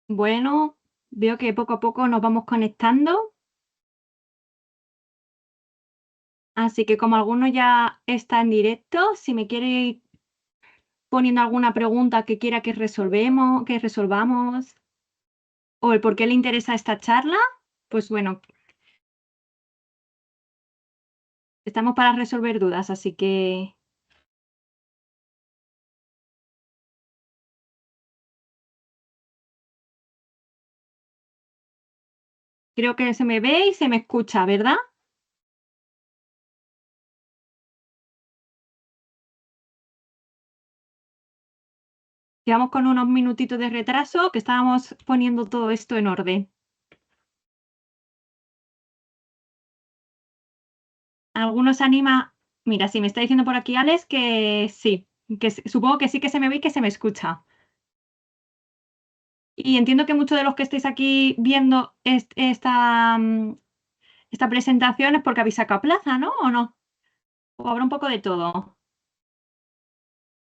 Bueno, veo que poco a poco nos vamos conectando, así que como alguno ya está en directo, si me quiere ir poniendo alguna pregunta que quiera que resolvamos, o el por qué le interesa esta charla, pues bueno, estamos para resolver dudas, así que creo que se me ve y se me escucha, ¿verdad? Quedamos con unos minutitos de retraso, que estábamos poniendo todo esto en orden. Algunos anima. Mira, sí, me está diciendo por aquí Alex que sí, supongo que sí que se me ve y que se me escucha. Y entiendo que muchos de los que estáis aquí viendo esta presentación es porque habéis sacado plaza, ¿no? ¿O no? ¿O habrá un poco de todo?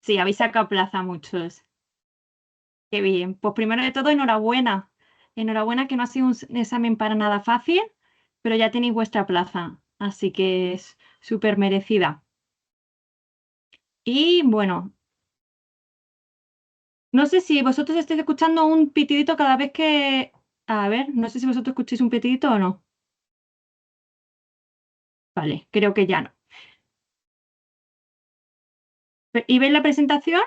Sí, habéis sacado plaza muchos. Qué bien. Pues primero de todo, enhorabuena. Enhorabuena que no ha sido un examen para nada fácil, pero ya tenéis vuestra plaza, así que es súper merecida. Y bueno, no sé si vosotros estáis escuchando un pitidito cada vez que. A ver, no sé si vosotros escucháis un pitidito o no. Vale, creo que ya no. ¿Y veis la presentación?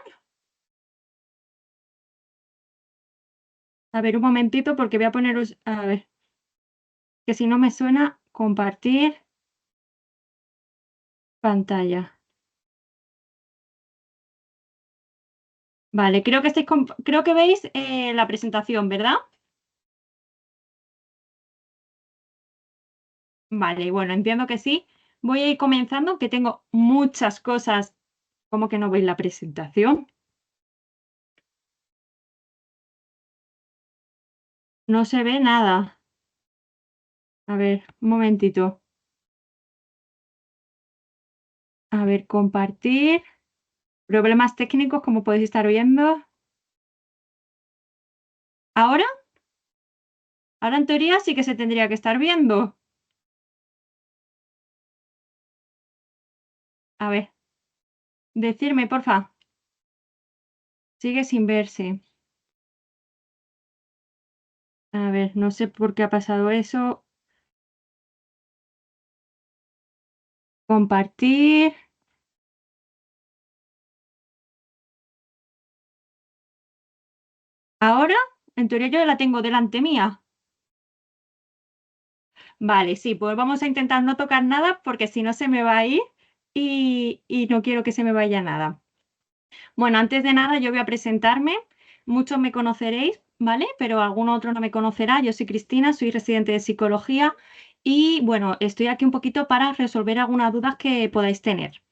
A ver, un momentito porque voy a poneros, a ver, que si no me suena, compartir pantalla. Vale, creo que veis la presentación, ¿verdad? Vale, bueno, entiendo que sí. Voy a ir comenzando, que tengo muchas cosas. ¿Cómo que no veis la presentación? No se ve nada. A ver, un momentito. A ver, compartir. Problemas técnicos, como podéis estar viendo. ¿Ahora? Ahora en teoría sí que se tendría que estar viendo. A ver, decirme, porfa. Sigue sin verse. A ver, no sé por qué ha pasado eso. Compartir. Ahora, en teoría yo la tengo delante mía. Vale, sí, pues vamos a intentar no tocar nada porque si no se me va a ir y no quiero que se me vaya nada. Bueno, antes de nada yo voy a presentarme. Muchos me conoceréis, ¿vale? Pero algún otro no me conocerá. Yo soy Cristina, soy residente de psicología y bueno, estoy aquí un poquito para resolver algunas dudas que podáis tener.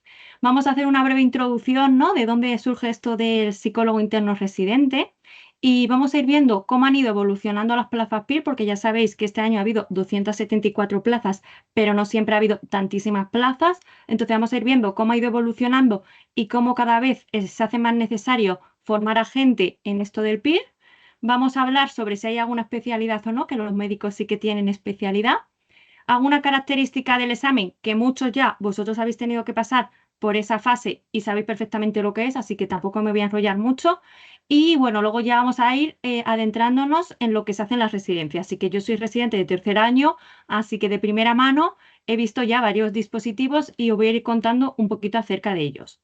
Vamos a hacer una breve introducción, ¿no? De dónde surge esto del psicólogo interno residente y vamos a ir viendo cómo han ido evolucionando las plazas PIR, porque ya sabéis que este año ha habido 274 plazas, pero no siempre ha habido tantísimas plazas. Entonces vamos a ir viendo cómo ha ido evolucionando y cómo cada vez se hace más necesario formar a gente en esto del PIR. Vamos a hablar sobre si hay alguna especialidad o no, que los médicos sí que tienen especialidad. Alguna característica del examen que muchos ya vosotros habéis tenido que pasar por esa fase y sabéis perfectamente lo que es, así que tampoco me voy a enrollar mucho. Y bueno, luego ya vamos a ir adentrándonos en lo que se hace en las residencias. Así que yo soy residente de tercer año, así que de primera mano he visto ya varios dispositivos y os voy a ir contando un poquito acerca de ellos.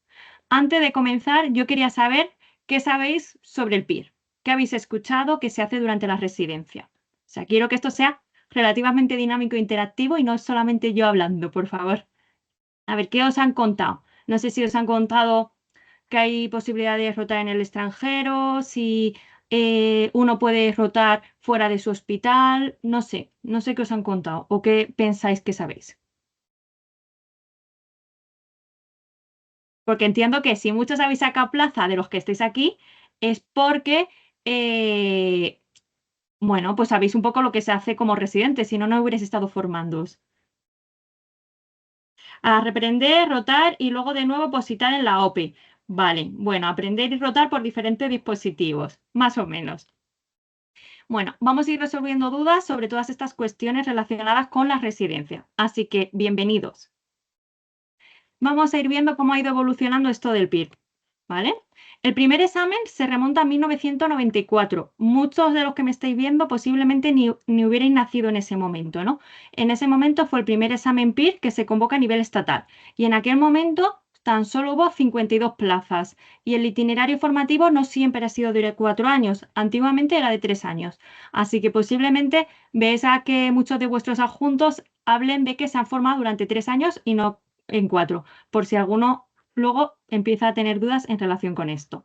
Antes de comenzar, yo quería saber qué sabéis sobre el PIR, qué habéis escuchado que se hace durante la residencia. O sea, quiero que esto sea relativamente dinámico e interactivo y no solamente yo hablando, por favor. A ver, ¿qué os han contado? No sé si os han contado que hay posibilidad de rotar en el extranjero, si uno puede rotar fuera de su hospital, no sé qué os han contado o qué pensáis que sabéis. Porque entiendo que si muchos habéis sacado plaza de los que estáis aquí, es porque, eh, bueno, pues sabéis un poco lo que se hace como residente, si no, no hubierais estado formándoos. A reprender, rotar y luego de nuevo positar en la OPE. Vale, bueno, aprender y rotar por diferentes dispositivos, más o menos. Bueno, vamos a ir resolviendo dudas sobre todas estas cuestiones relacionadas con la residencia. Así que, bienvenidos. Vamos a ir viendo cómo ha ido evolucionando esto del PIR, ¿vale? El primer examen se remonta a 1994. Muchos de los que me estáis viendo posiblemente ni hubierais nacido en ese momento, ¿no? En ese momento fue el primer examen PIR que se convoca a nivel estatal. Y en aquel momento tan solo hubo 52 plazas. Y el itinerario formativo no siempre ha sido de 4 años. Antiguamente era de 3 años. Así que posiblemente veis a que muchos de vuestros adjuntos hablen de que se han formado durante 3 años y no en 4, por si alguno luego empieza a tener dudas en relación con esto.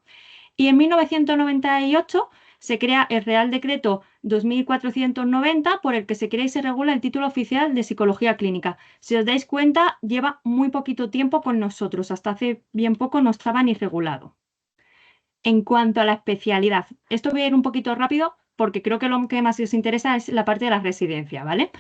Y en 1998 se crea el Real Decreto 2490 por el que se crea y se regula el título oficial de Psicología Clínica. Si os dais cuenta, lleva muy poquito tiempo con nosotros, hasta hace bien poco no estaba ni regulado. En cuanto a la especialidad, esto voy a ir un poquito rápido porque creo que lo que más os interesa es la parte de la residencia, ¿vale?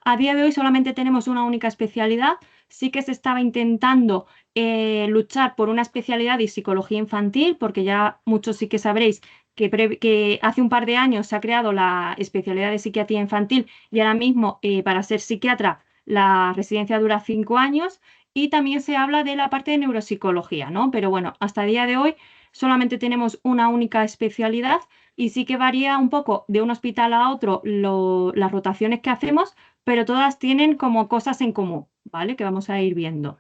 A día de hoy solamente tenemos una única especialidad. Sí que se estaba intentando luchar por una especialidad de psicología infantil, porque ya muchos sí que sabréis que hace un par de años se ha creado la especialidad de psiquiatría infantil y ahora mismo para ser psiquiatra la residencia dura 5 años y también se habla de la parte de neuropsicología, ¿no? Pero bueno, hasta el día de hoy solamente tenemos una única especialidad y sí que varía un poco de un hospital a otro las rotaciones que hacemos, pero todas tienen como cosas en común, ¿vale? Que vamos a ir viendo.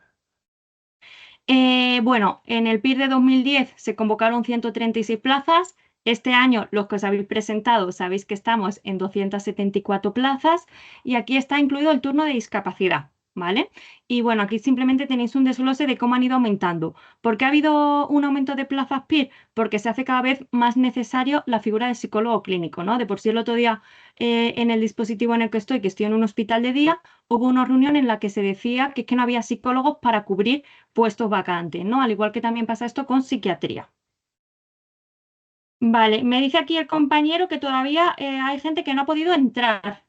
Bueno, en el PIR de 2010 se convocaron 136 plazas. Este año, los que os habéis presentado, sabéis que estamos en 274 plazas y aquí está incluido el turno de discapacidad, ¿vale? Y bueno, aquí simplemente tenéis un desglose de cómo han ido aumentando. ¿Por qué ha habido un aumento de plazas PIR? Porque se hace cada vez más necesario la figura del psicólogo clínico, ¿no? De por sí el otro día en el dispositivo en el que estoy en un hospital de día, hubo una reunión en la que se decía que es que no había psicólogos para cubrir puestos vacantes, ¿no? Al igual que también pasa esto con psiquiatría. Vale, me dice aquí el compañero que todavía hay gente que no ha podido entrar,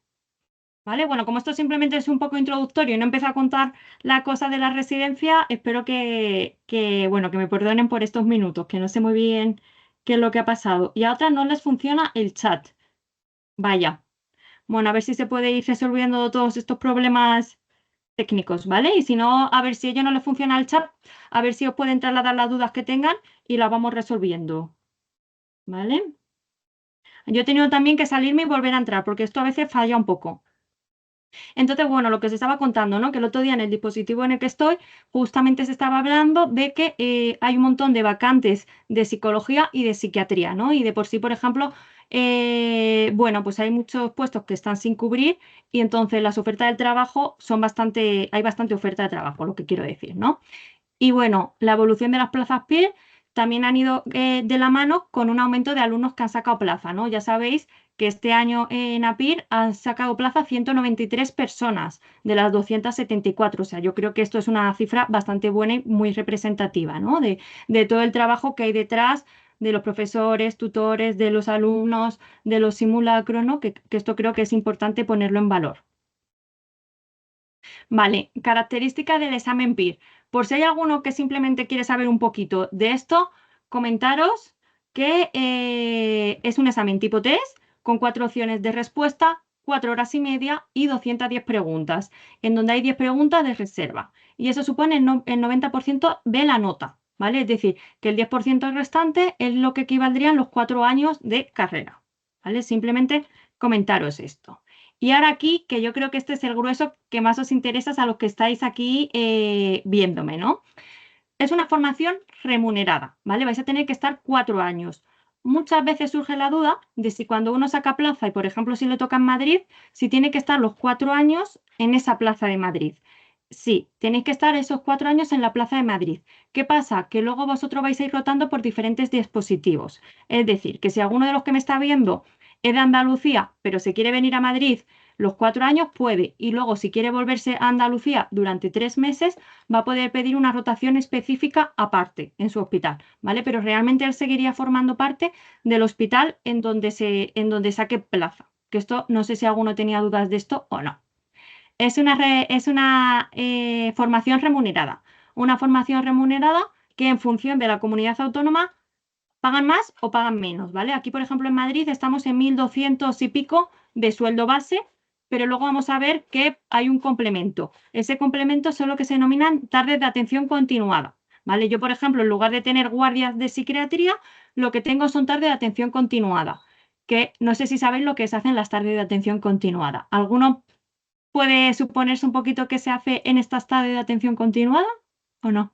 ¿vale? Bueno, como esto simplemente es un poco introductorio y no empiezo a contar la cosa de la residencia, espero bueno, que me perdonen por estos minutos, que no sé muy bien qué es lo que ha pasado. Y a otras no les funciona el chat. Vaya. Bueno, a ver si se puede ir resolviendo todos estos problemas técnicos, ¿vale? Y si no, a ver si a ellos no les funciona el chat, a ver si os pueden trasladar las dudas que tengan y las vamos resolviendo, ¿vale? Yo he tenido también que salirme y volver a entrar porque esto a veces falla un poco. Entonces, bueno, lo que os estaba contando, ¿no? Que el otro día en el dispositivo en el que estoy, justamente se estaba hablando de que hay un montón de vacantes de psicología y de psiquiatría, ¿no? Y de por sí, por ejemplo, bueno, pues hay muchos puestos que están sin cubrir y entonces las ofertas del trabajo hay bastante oferta de trabajo, lo que quiero decir, ¿no? Y bueno, la evolución de las plazas PIR también han ido de la mano con un aumento de alumnos que han sacado plaza, ¿no? Ya sabéis que este año en APIR han sacado plaza 193 personas de las 274. O sea, yo creo que esto es una cifra bastante buena y muy representativa, ¿no? De todo el trabajo que hay detrás de los profesores, tutores, de los alumnos, de los simulacros, ¿no? Que esto creo que es importante ponerlo en valor. Vale, características del examen PIR. Por si hay alguno que simplemente quiere saber un poquito de esto, comentaros que es un examen tipo test con 4 opciones de respuesta, 4 horas y media y 210 preguntas, en donde hay 10 preguntas de reserva. Y eso supone el 90% de la nota, ¿vale? Es decir, que el 10% restante es lo que equivaldrían los 4 años de carrera, ¿vale? Simplemente comentaros esto. Y ahora aquí, que yo creo que este es el grueso que más os interesa a los que estáis aquí viéndome, ¿no? Es una formación remunerada, ¿vale? Vais a tener que estar 4 años. Muchas veces surge la duda de si cuando uno saca plaza y, por ejemplo, si le toca en Madrid, si tiene que estar los 4 años en esa plaza de Madrid. Sí, tenéis que estar esos 4 años en la plaza de Madrid. ¿Qué pasa? Que luego vosotros vais a ir rotando por diferentes dispositivos. Es decir, que si alguno de los que me está viendo es de Andalucía, pero se quiere venir a Madrid los 4 años, puede. Y luego, si quiere volverse a Andalucía durante 3 meses, va a poder pedir una rotación específica aparte en su hospital, ¿vale? Pero realmente él seguiría formando parte del hospital en donde saque plaza. Que esto, no sé si alguno tenía dudas de esto o no. Es una formación remunerada. Una formación remunerada que en función de la comunidad autónoma pagan más o pagan menos, ¿vale? Aquí, por ejemplo, en Madrid estamos en 1.200 y pico de sueldo base, pero luego vamos a ver que hay un complemento. Ese complemento son lo que se denominan tardes de atención continuada, ¿vale? Yo, por ejemplo, en lugar de tener guardias de psiquiatría, lo que tengo son tardes de atención continuada, que no sé si sabéis lo que se hacen las tardes de atención continuada. ¿Alguno puede suponerse un poquito qué se hace en estas tardes de atención continuada o no?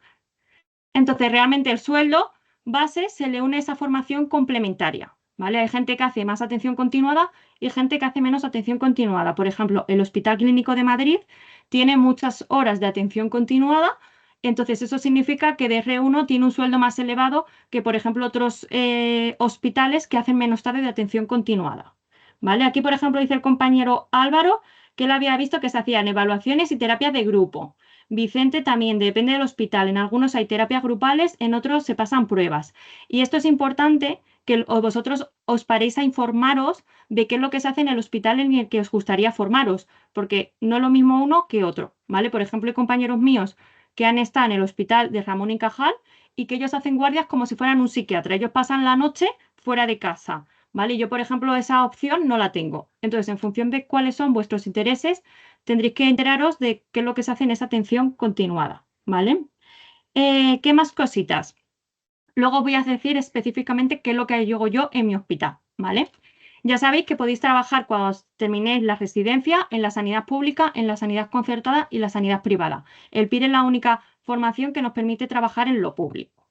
Entonces, realmente el sueldo base se le une a esa formación complementaria, ¿vale? Hay gente que hace más atención continuada y gente que hace menos atención continuada. Por ejemplo, el Hospital Clínico de Madrid tiene muchas horas de atención continuada, entonces eso significa que de R1 tiene un sueldo más elevado que, por ejemplo, otros hospitales que hacen menos tarde de atención continuada, ¿vale? Aquí, por ejemplo, dice el compañero Álvaro que él había visto que se hacían evaluaciones y terapias de grupo. Vicente también, depende del hospital. En algunos hay terapias grupales, en otros se pasan pruebas. Y esto es importante que vosotros os paréis a informaros de qué es lo que se hace en el hospital en el que os gustaría formaros, porque no es lo mismo uno que otro, ¿vale? Por ejemplo, hay compañeros míos que han estado en el hospital de Ramón y Cajal y que ellos hacen guardias como si fueran un psiquiatra. Ellos pasan la noche fuera de casa, ¿vale? Yo, por ejemplo, esa opción no la tengo. Entonces, en función de cuáles son vuestros intereses, tendréis que enteraros de qué es lo que se hace en esa atención continuada, ¿vale? ¿Qué más cositas? Luego os voy a decir específicamente qué es lo que hago yo en mi hospital, ¿vale? Ya sabéis que podéis trabajar cuando terminéis la residencia en la sanidad pública, en la sanidad concertada y la sanidad privada. El PIR es la única formación que nos permite trabajar en lo público.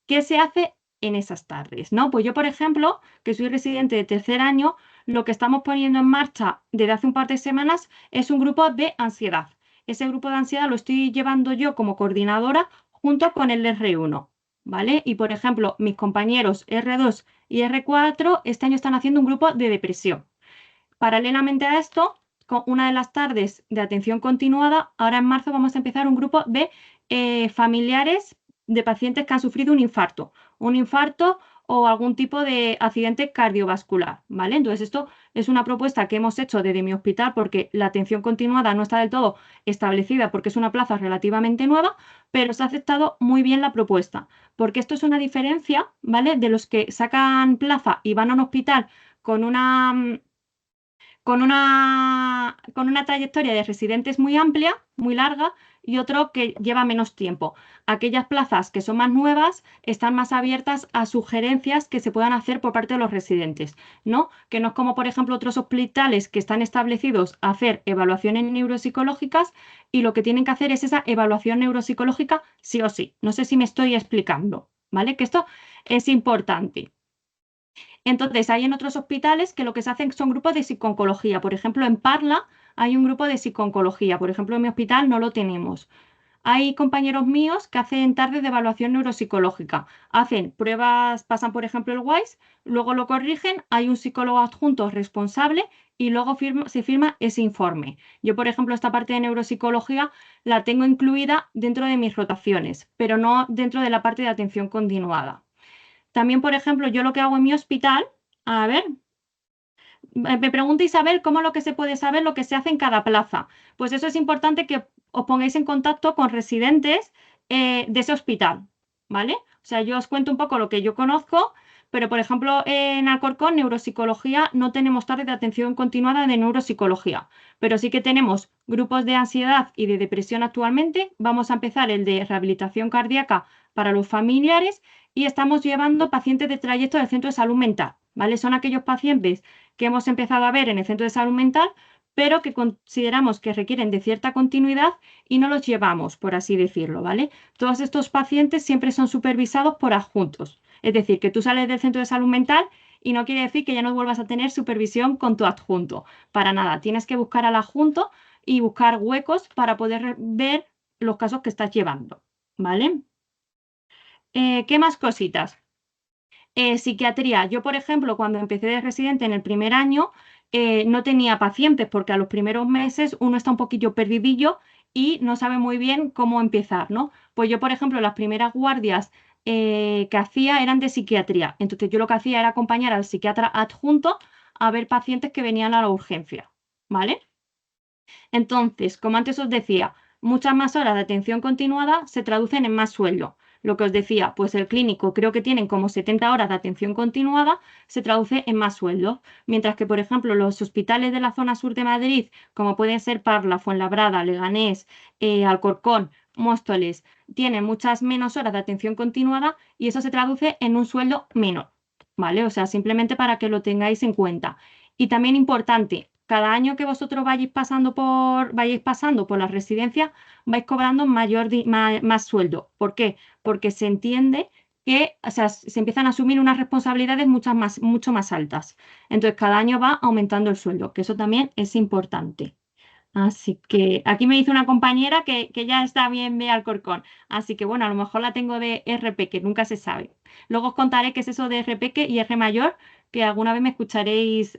¿Qué se hace en esas tardes? ¿No? Pues yo, por ejemplo, que soy residente de tercer año, lo que estamos poniendo en marcha desde hace un par de semanas es un grupo de ansiedad. Ese grupo de ansiedad lo estoy llevando yo como coordinadora junto con el R1, ¿vale? Y, por ejemplo, mis compañeros R2 y R4 este año están haciendo un grupo de depresión. Paralelamente a esto, con una de las tardes de atención continuada, ahora en marzo vamos a empezar un grupo de familiares de pacientes que han sufrido un infarto o algún tipo de accidente cardiovascular, ¿vale? Entonces esto es una propuesta que hemos hecho desde mi hospital porque la atención continuada no está del todo establecida porque es una plaza relativamente nueva, pero se ha aceptado muy bien la propuesta, porque esto es una diferencia, ¿vale? De los que sacan plaza y van a un hospital con una trayectoria de residentes muy amplia, muy larga, y otro que lleva menos tiempo. Aquellas plazas que son más nuevas están más abiertas a sugerencias que se puedan hacer por parte de los residentes, ¿no? Que no es como, por ejemplo, otros hospitales que están establecidos a hacer evaluaciones neuropsicológicas y lo que tienen que hacer es esa evaluación neuropsicológica sí o sí. No sé si me estoy explicando, ¿vale? Que esto es importante. Entonces, hay en otros hospitales que lo que se hacen son grupos de psicooncología. Por ejemplo, en Parla hay un grupo de psicooncología. Por ejemplo, en mi hospital no lo tenemos. Hay compañeros míos que hacen tardes de evaluación neuropsicológica. Hacen pruebas, pasan por ejemplo el WISE, luego lo corrigen, hay un psicólogo adjunto responsable y luego se firma ese informe. Yo, por ejemplo, esta parte de neuropsicología la tengo incluida dentro de mis rotaciones, pero no dentro de la parte de atención continuada. También, por ejemplo, yo lo que hago en mi hospital, a ver, me pregunta Isabel cómo lo que se puede saber lo que se hace en cada plaza. Pues eso es importante que os pongáis en contacto con residentes de ese hospital, ¿vale? O sea, yo os cuento un poco lo que yo conozco, pero por ejemplo en Alcorcón, neuropsicología, no tenemos tarde de atención continuada de neuropsicología, pero sí que tenemos grupos de ansiedad y de depresión actualmente. Vamos a empezar el de rehabilitación cardíaca para los familiares y estamos llevando pacientes de trayecto del centro de salud mental, ¿vale? Son aquellos pacientes que hemos empezado a ver en el centro de salud mental, pero que consideramos que requieren de cierta continuidad y no los llevamos, por así decirlo, ¿vale? Todos estos pacientes siempre son supervisados por adjuntos. Es decir, que tú sales del centro de salud mental y no quiere decir que ya no vuelvas a tener supervisión con tu adjunto. Para nada, tienes que buscar al adjunto y buscar huecos para poder ver los casos que estás llevando, ¿vale? ¿Qué más cositas? Psiquiatría. Yo, por ejemplo, cuando empecé de residente en el primer año, no tenía pacientes porque a los primeros meses uno está un poquillo perdidillo y no sabe muy bien cómo empezar, ¿no? Pues yo, por ejemplo, las primeras guardias que hacía eran de psiquiatría. Entonces yo lo que hacía era acompañar al psiquiatra adjunto a ver pacientes que venían a la urgencia, ¿vale? Entonces, como antes os decía, muchas más horas de atención continuada se traducen en más sueldo. lo que os decía, pues el clínico creo que tienen como 70 horas de atención continuada, se traduce en más sueldos. Mientras que, por ejemplo, los hospitales de la zona sur de Madrid, como pueden ser Parla, Fuenlabrada, Leganés, Alcorcón, Móstoles, tienen muchas menos horas de atención continuada y eso se traduce en un sueldo menor, ¿vale? O sea, simplemente para que lo tengáis en cuenta. Y también importante, cada año que vosotros vayáis pasando por las residencias, vais cobrando más sueldo. ¿Por qué? Porque se entiende que, o sea, se empiezan a asumir unas responsabilidades mucho más altas. Entonces, cada año va aumentando el sueldo, que eso también es importante. Así que aquí me dice una compañera que ya está bien de Alcorcón. Así que bueno, a lo mejor la tengo de RP, que nunca se sabe. Luego os contaré qué es eso de RP y R mayor, que alguna vez me escucharéis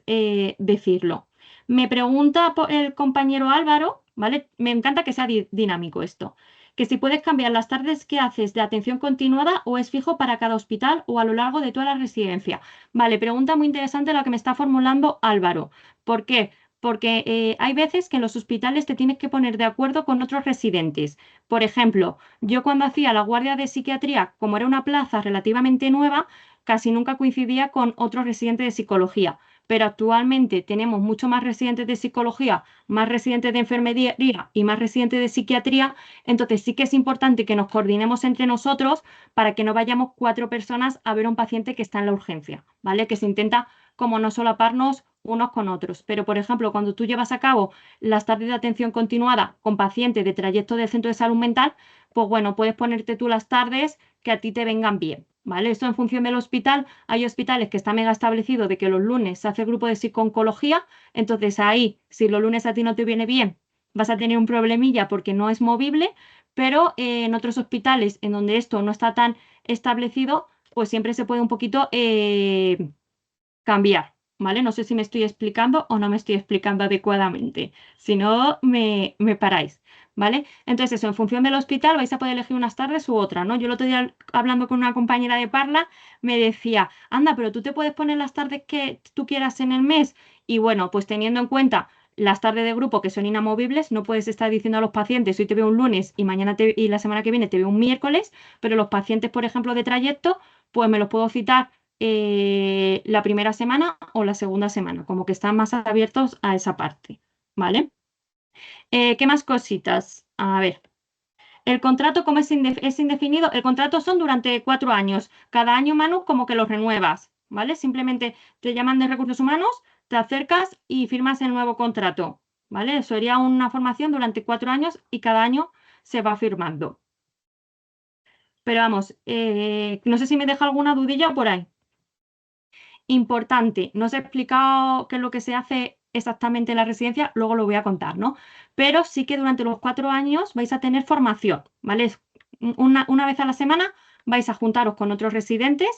decirlo. Me pregunta el compañero Álvaro, ¿vale? Me encanta que sea dinámico esto. Que si puedes cambiar las tardes que haces de atención continuada o es fijo para cada hospital o a lo largo de toda la residencia. Vale, pregunta muy interesante la que me está formulando Álvaro. ¿Por qué? Porque hay veces que en los hospitales te tienes que poner de acuerdo con otros residentes. Por ejemplo, yo cuando hacía la guardia de psiquiatría, como era una plaza relativamente nueva, casi nunca coincidía con otros residentes de psicología. Pero actualmente tenemos mucho más residentes de psicología, más residentes de enfermería y más residentes de psiquiatría. Entonces sí que es importante que nos coordinemos entre nosotros para que no vayamos 4 personas a ver a un paciente que está en la urgencia, ¿vale? Que se intenta como no solaparnos unos con otros. Pero, por ejemplo, cuando tú llevas a cabo las tardes de atención continuada con pacientes de trayecto del centro de salud mental, pues bueno, puedes ponerte tú las tardes que a ti te vengan bien, ¿vale? Esto en función del hospital. Hay hospitales que está mega establecido de que los lunes se hace el grupo de psico-oncología, entonces ahí, si los lunes a ti no te viene bien, vas a tener un problemilla porque no es movible, pero en otros hospitales en donde esto no está tan establecido, pues siempre se puede un poquito cambiar, ¿vale? No sé si me estoy explicando o no me estoy explicando adecuadamente. Si no, me paráis, ¿vale? Entonces, eso, en función del hospital vais a poder elegir unas tardes u otras, ¿no? Yo el otro día hablando con una compañera de Parla me decía, anda, pero tú te puedes poner las tardes que tú quieras en el mes. Y bueno, pues teniendo en cuenta las tardes de grupo que son inamovibles, no puedes estar diciendo a los pacientes, hoy te veo un lunes y y la semana que viene te veo un miércoles, pero los pacientes, por ejemplo, de trayecto, pues me los puedo citar la primera semana o la segunda semana, como que están más abiertos a esa parte, ¿vale? ¿Qué más cositas? A ver, el contrato, como es indefinido, el contrato son durante 4 años. Cada año, Manu, como que lo renuevas, ¿vale? Simplemente te llaman de recursos humanos, te acercas y firmas el nuevo contrato, ¿vale? Sería una formación durante 4 años y cada año se va firmando. Pero vamos, no sé si me deja alguna dudilla por ahí. Importante, no os he explicado qué es lo que se hace exactamente en la residencia, luego lo voy a contar, ¿no? Pero sí que durante los 4 años vais a tener formación, ¿vale? Una vez a la semana vais a juntaros con otros residentes,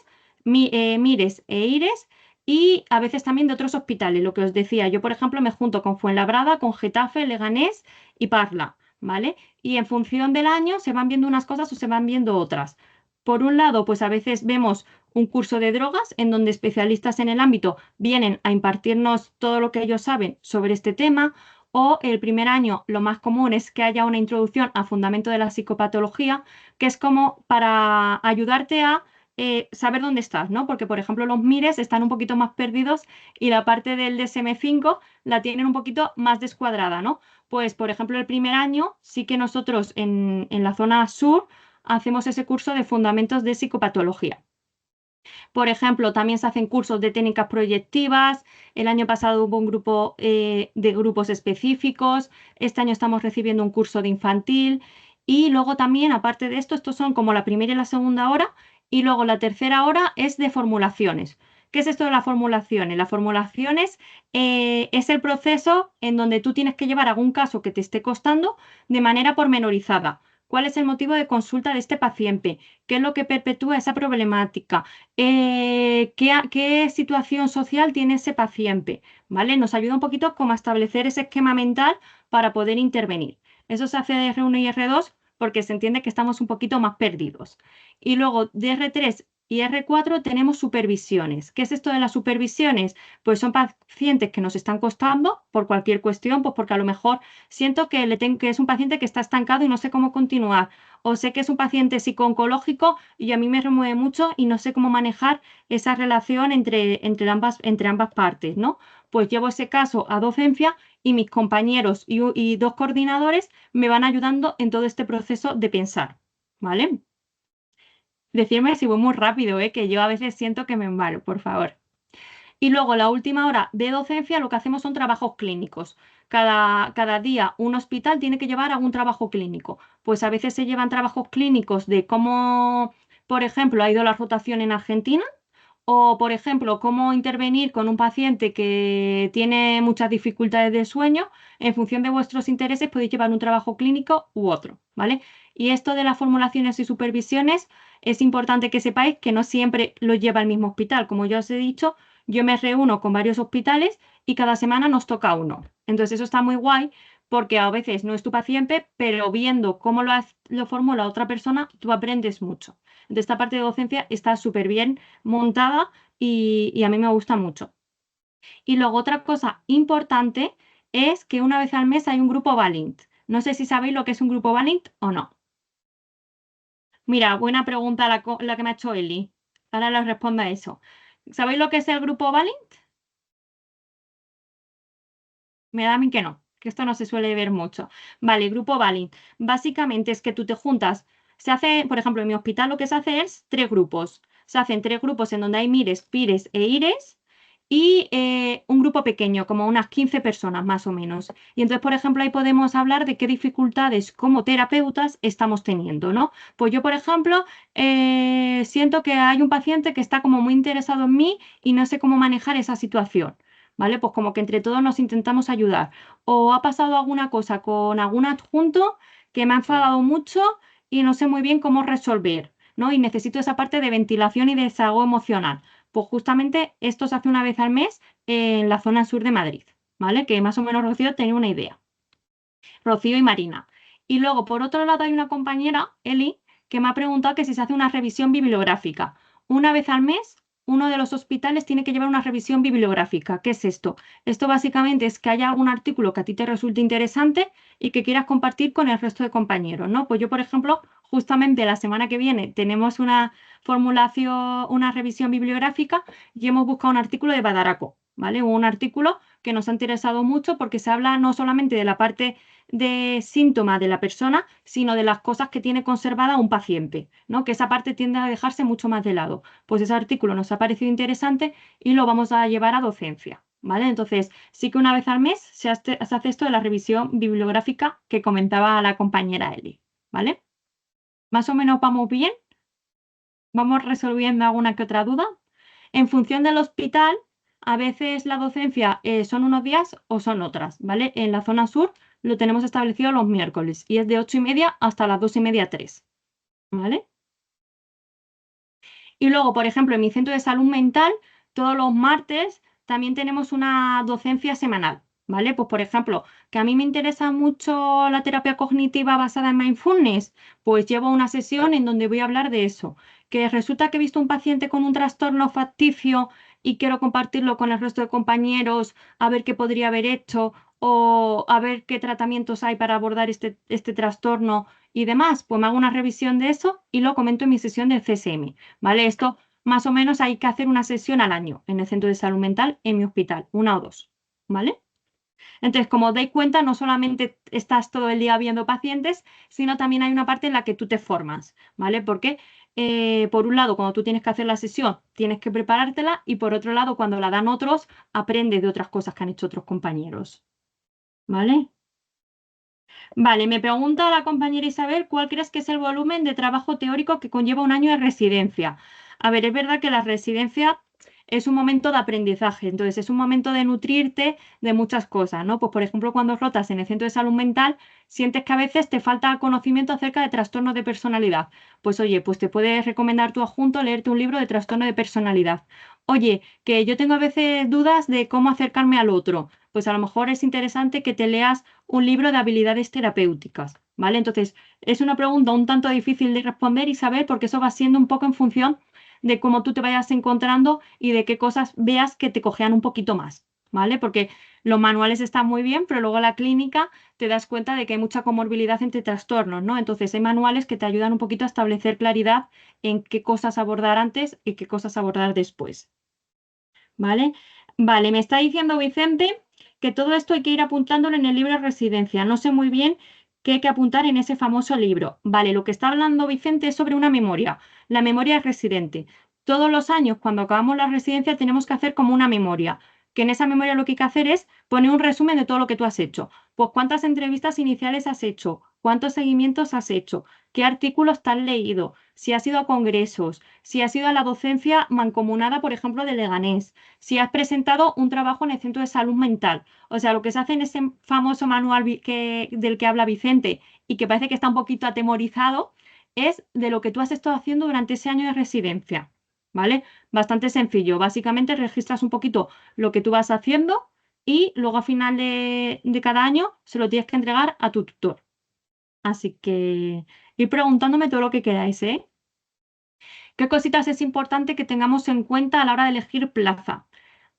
Mires e Ires, y a veces también de otros hospitales, lo que os decía. Yo, por ejemplo, me junto con Fuenlabrada, con Getafe, Leganés y Parla, ¿vale? Y en función del año se van viendo unas cosas o se van viendo otras. Por un lado, pues a veces vemos un curso de drogas en donde especialistas en el ámbito vienen a impartirnos todo lo que ellos saben sobre este tema. O el primer año lo más común es que haya una introducción a fundamento de la psicopatología, que es como para ayudarte a saber dónde estás, ¿no? Porque, por ejemplo, los MIRES están un poquito más perdidos y la parte del DSM-5 la tienen un poquito más descuadrada, ¿no? Pues, por ejemplo, el primer año sí que nosotros en la zona sur hacemos ese curso de fundamentos de psicopatología. Por ejemplo, también se hacen cursos de técnicas proyectivas. El año pasado hubo un grupo de grupos específicos. Este año estamos recibiendo un curso de infantil. Y luego también, aparte de esto, estos son como la primera y la segunda hora. Y luego la tercera hora es de formulaciones. ¿Qué es esto de las formulaciones? Las formulaciones es el proceso en donde tú tienes que llevar algún caso que te esté costando de manera pormenorizada. ¿Cuál es el motivo de consulta de este paciente? ¿Qué es lo que perpetúa esa problemática? ¿Qué situación social tiene ese paciente? ¿Vale? Nos ayuda un poquito como a establecer ese esquema mental para poder intervenir. Eso se hace de R1 y R2 porque se entiende que estamos un poquito más perdidos. Y luego de R3 y R4 tenemos supervisiones. ¿Qué es esto de las supervisiones? Pues son pacientes que nos están costando por cualquier cuestión, pues porque a lo mejor siento que es un paciente que está estancado y no sé cómo continuar, o sé que es un paciente psico-oncológico y a mí me remueve mucho y no sé cómo manejar esa relación entre ambas partes, ¿no? Pues llevo ese caso a docencia y mis compañeros y dos coordinadores me van ayudando en todo este proceso de pensar, ¿vale? Decirme si voy muy rápido, ¿eh? Que yo a veces siento que me embalo, por favor. Y luego la última hora de docencia lo que hacemos son trabajos clínicos. Cada día un hospital tiene que llevar algún trabajo clínico. Pues a veces se llevan trabajos clínicos de cómo, por ejemplo, ha ido la rotación en Argentina o, por ejemplo, cómo intervenir con un paciente que tiene muchas dificultades de sueño. En función de vuestros intereses podéis llevar un trabajo clínico u otro, ¿vale? Y esto de las formulaciones y supervisiones es importante que sepáis que no siempre lo lleva el mismo hospital. Como ya os he dicho, yo me reúno con varios hospitales y cada semana nos toca uno. Entonces eso está muy guay porque a veces no es tu paciente, pero viendo cómo lo formula otra persona, tú aprendes mucho. Entonces esta parte de docencia está súper bien montada y a mí me gusta mucho. Y luego otra cosa importante es que una vez al mes hay un grupo Valint. No sé si sabéis lo que es un grupo Valint o no. Mira, buena pregunta la que me ha hecho Eli. Ahora les respondo a eso. ¿Sabéis lo que es el grupo Valint? Me da a mí que no, que esto no se suele ver mucho. Vale, grupo Valint. Básicamente es que tú te juntas. Se hace, por ejemplo, en mi hospital lo que se hace es tres grupos. Se hacen tres grupos en donde hay mires, pires e ires y un grupo pequeño, como unas 15 personas más o menos. Y entonces, por ejemplo, ahí podemos hablar de qué dificultades como terapeutas estamos teniendo, ¿no? Pues yo, por ejemplo, siento que hay un paciente que está como muy interesado en mí y no sé cómo manejar esa situación. ¿Vale? Pues como que entre todos nos intentamos ayudar. O ha pasado alguna cosa con algún adjunto que me ha enfadado mucho y no sé muy bien cómo resolver, ¿no? Y necesito esa parte de ventilación y desahogo emocional. Pues justamente esto se hace una vez al mes en la zona sur de Madrid, ¿vale? Que más o menos Rocío tenía una idea. Rocío y Marina. Y luego, por otro lado, hay una compañera, Eli, que me ha preguntado que si se hace una revisión bibliográfica. Una vez al mes, uno de los hospitales tiene que llevar una revisión bibliográfica. ¿Qué es esto? Esto básicamente es que haya algún artículo que a ti te resulte interesante y que quieras compartir con el resto de compañeros, ¿no? Pues yo, por ejemplo, justamente la semana que viene tenemos una formulación, una revisión bibliográfica y hemos buscado un artículo de Badaraco, ¿vale? Un artículo que nos ha interesado mucho porque se habla no solamente de la parte de síntomas de la persona, sino de las cosas que tiene conservada un paciente, ¿no? Que esa parte tiende a dejarse mucho más de lado. Pues ese artículo nos ha parecido interesante y lo vamos a llevar a docencia, ¿vale? Entonces, sí que una vez al mes se hace esto de la revisión bibliográfica que comentaba la compañera Eli, ¿vale? Más o menos vamos bien, vamos resolviendo alguna que otra duda. En función del hospital, a veces la docencia son unos días o son otras, ¿vale? En la zona sur lo tenemos establecido los miércoles y es de 8:30 hasta las 2:30, 3, ¿vale? Y luego, por ejemplo, en mi centro de salud mental, todos los martes también tenemos una docencia semanal, ¿vale? Pues, por ejemplo, que a mí me interesa mucho la terapia cognitiva basada en mindfulness, pues llevo una sesión en donde voy a hablar de eso. Que resulta que he visto un paciente con un trastorno facticio y quiero compartirlo con el resto de compañeros, a ver qué podría haber hecho o a ver qué tratamientos hay para abordar este trastorno y demás, pues me hago una revisión de eso y lo comento en mi sesión del CSM. ¿Vale? Esto más o menos hay que hacer una sesión al año en el centro de salud mental, en mi hospital, una o dos, ¿vale? Entonces, como os dais cuenta, no solamente estás todo el día viendo pacientes, sino también hay una parte en la que tú te formas, ¿vale? Porque, por un lado, cuando tú tienes que hacer la sesión, tienes que preparártela y por otro lado, cuando la dan otros, aprendes de otras cosas que han hecho otros compañeros, ¿vale? Vale, me pregunta la compañera Isabel, ¿cuál crees que es el volumen de trabajo teórico que conlleva un año de residencia? A ver, es verdad que la residencia es un momento de aprendizaje, entonces es un momento de nutrirte de muchas cosas, ¿no? Pues por ejemplo, cuando rotas en el centro de salud mental, sientes que a veces te falta conocimiento acerca de trastornos de personalidad. Pues oye, pues te puedes recomendar tu adjunto leerte un libro de trastorno de personalidad. Oye, que yo tengo a veces dudas de cómo acercarme al otro. Pues a lo mejor es interesante que te leas un libro de habilidades terapéuticas, ¿vale? Entonces, es una pregunta un tanto difícil de responder, Isabel, porque eso va siendo un poco en función de cómo tú te vayas encontrando y de qué cosas veas que te cojean un poquito más, ¿vale? Porque los manuales están muy bien, pero luego la clínica te das cuenta de que hay mucha comorbilidad entre trastornos, ¿no? Entonces hay manuales que te ayudan un poquito a establecer claridad en qué cosas abordar antes y qué cosas abordar después, ¿vale? Vale, me está diciendo Vicente que todo esto hay que ir apuntándolo en el libro de residencia. No sé muy bien qué hay que apuntar en ese famoso libro. Vale, lo que está hablando Vicente es sobre una memoria, la memoria del residente. Todos los años, cuando acabamos la residencia, tenemos que hacer como una memoria, que en esa memoria lo que hay que hacer es poner un resumen de todo lo que tú has hecho. Pues cuántas entrevistas iniciales has hecho, cuántos seguimientos has hecho, qué artículos te has leído, si has ido a congresos, si has ido a la docencia mancomunada, por ejemplo, de Leganés, si has presentado un trabajo en el centro de salud mental. O sea, lo que se hace en ese famoso manual del que habla Vicente y que parece que está un poquito atemorizado, es de lo que tú has estado haciendo durante ese año de residencia. ¿Vale? Bastante sencillo. Básicamente registras un poquito lo que tú vas haciendo y luego a final de cada año se lo tienes que entregar a tu tutor. Así que ir preguntándome todo lo que queráis, ¿eh? ¿Qué cositas es importante que tengamos en cuenta a la hora de elegir plaza?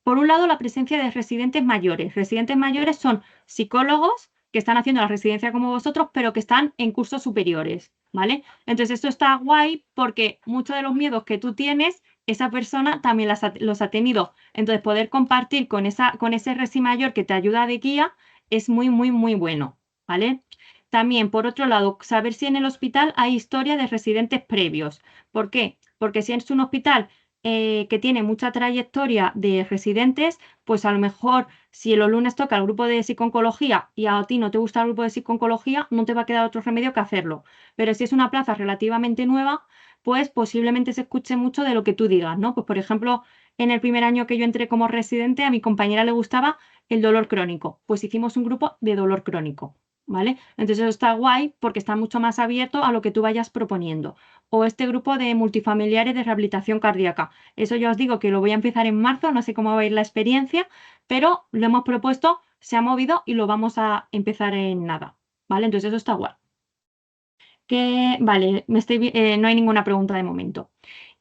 Por un lado, la presencia de residentes mayores. Residentes mayores son psicólogos que están haciendo la residencia como vosotros, pero que están en cursos superiores, ¿vale? Entonces, esto está guay porque muchos de los miedos que tú tienes, esa persona también los ha tenido. Entonces, poder compartir con ese resi mayor que te ayuda de guía es muy, muy, muy bueno, ¿vale? También, por otro lado, saber si en el hospital hay historia de residentes previos. ¿Por qué? Porque si es un hospital que tiene mucha trayectoria de residentes, pues a lo mejor si los lunes toca el grupo de psiconcología y a ti no te gusta el grupo de psiconcología, no te va a quedar otro remedio que hacerlo. Pero si es una plaza relativamente nueva, pues posiblemente se escuche mucho de lo que tú digas, ¿no? Pues por ejemplo, en el primer año que yo entré como residente, a mi compañera le gustaba el dolor crónico, pues hicimos un grupo de dolor crónico. ¿Vale? Entonces eso está guay porque está mucho más abierto a lo que tú vayas proponiendo. O este grupo de multifamiliares de rehabilitación cardíaca. Eso ya os digo que lo voy a empezar en marzo, no sé cómo va a ir la experiencia, pero lo hemos propuesto, se ha movido y lo vamos a empezar en nada. ¿Vale? Entonces eso está guay. Vale, no hay ninguna pregunta de momento.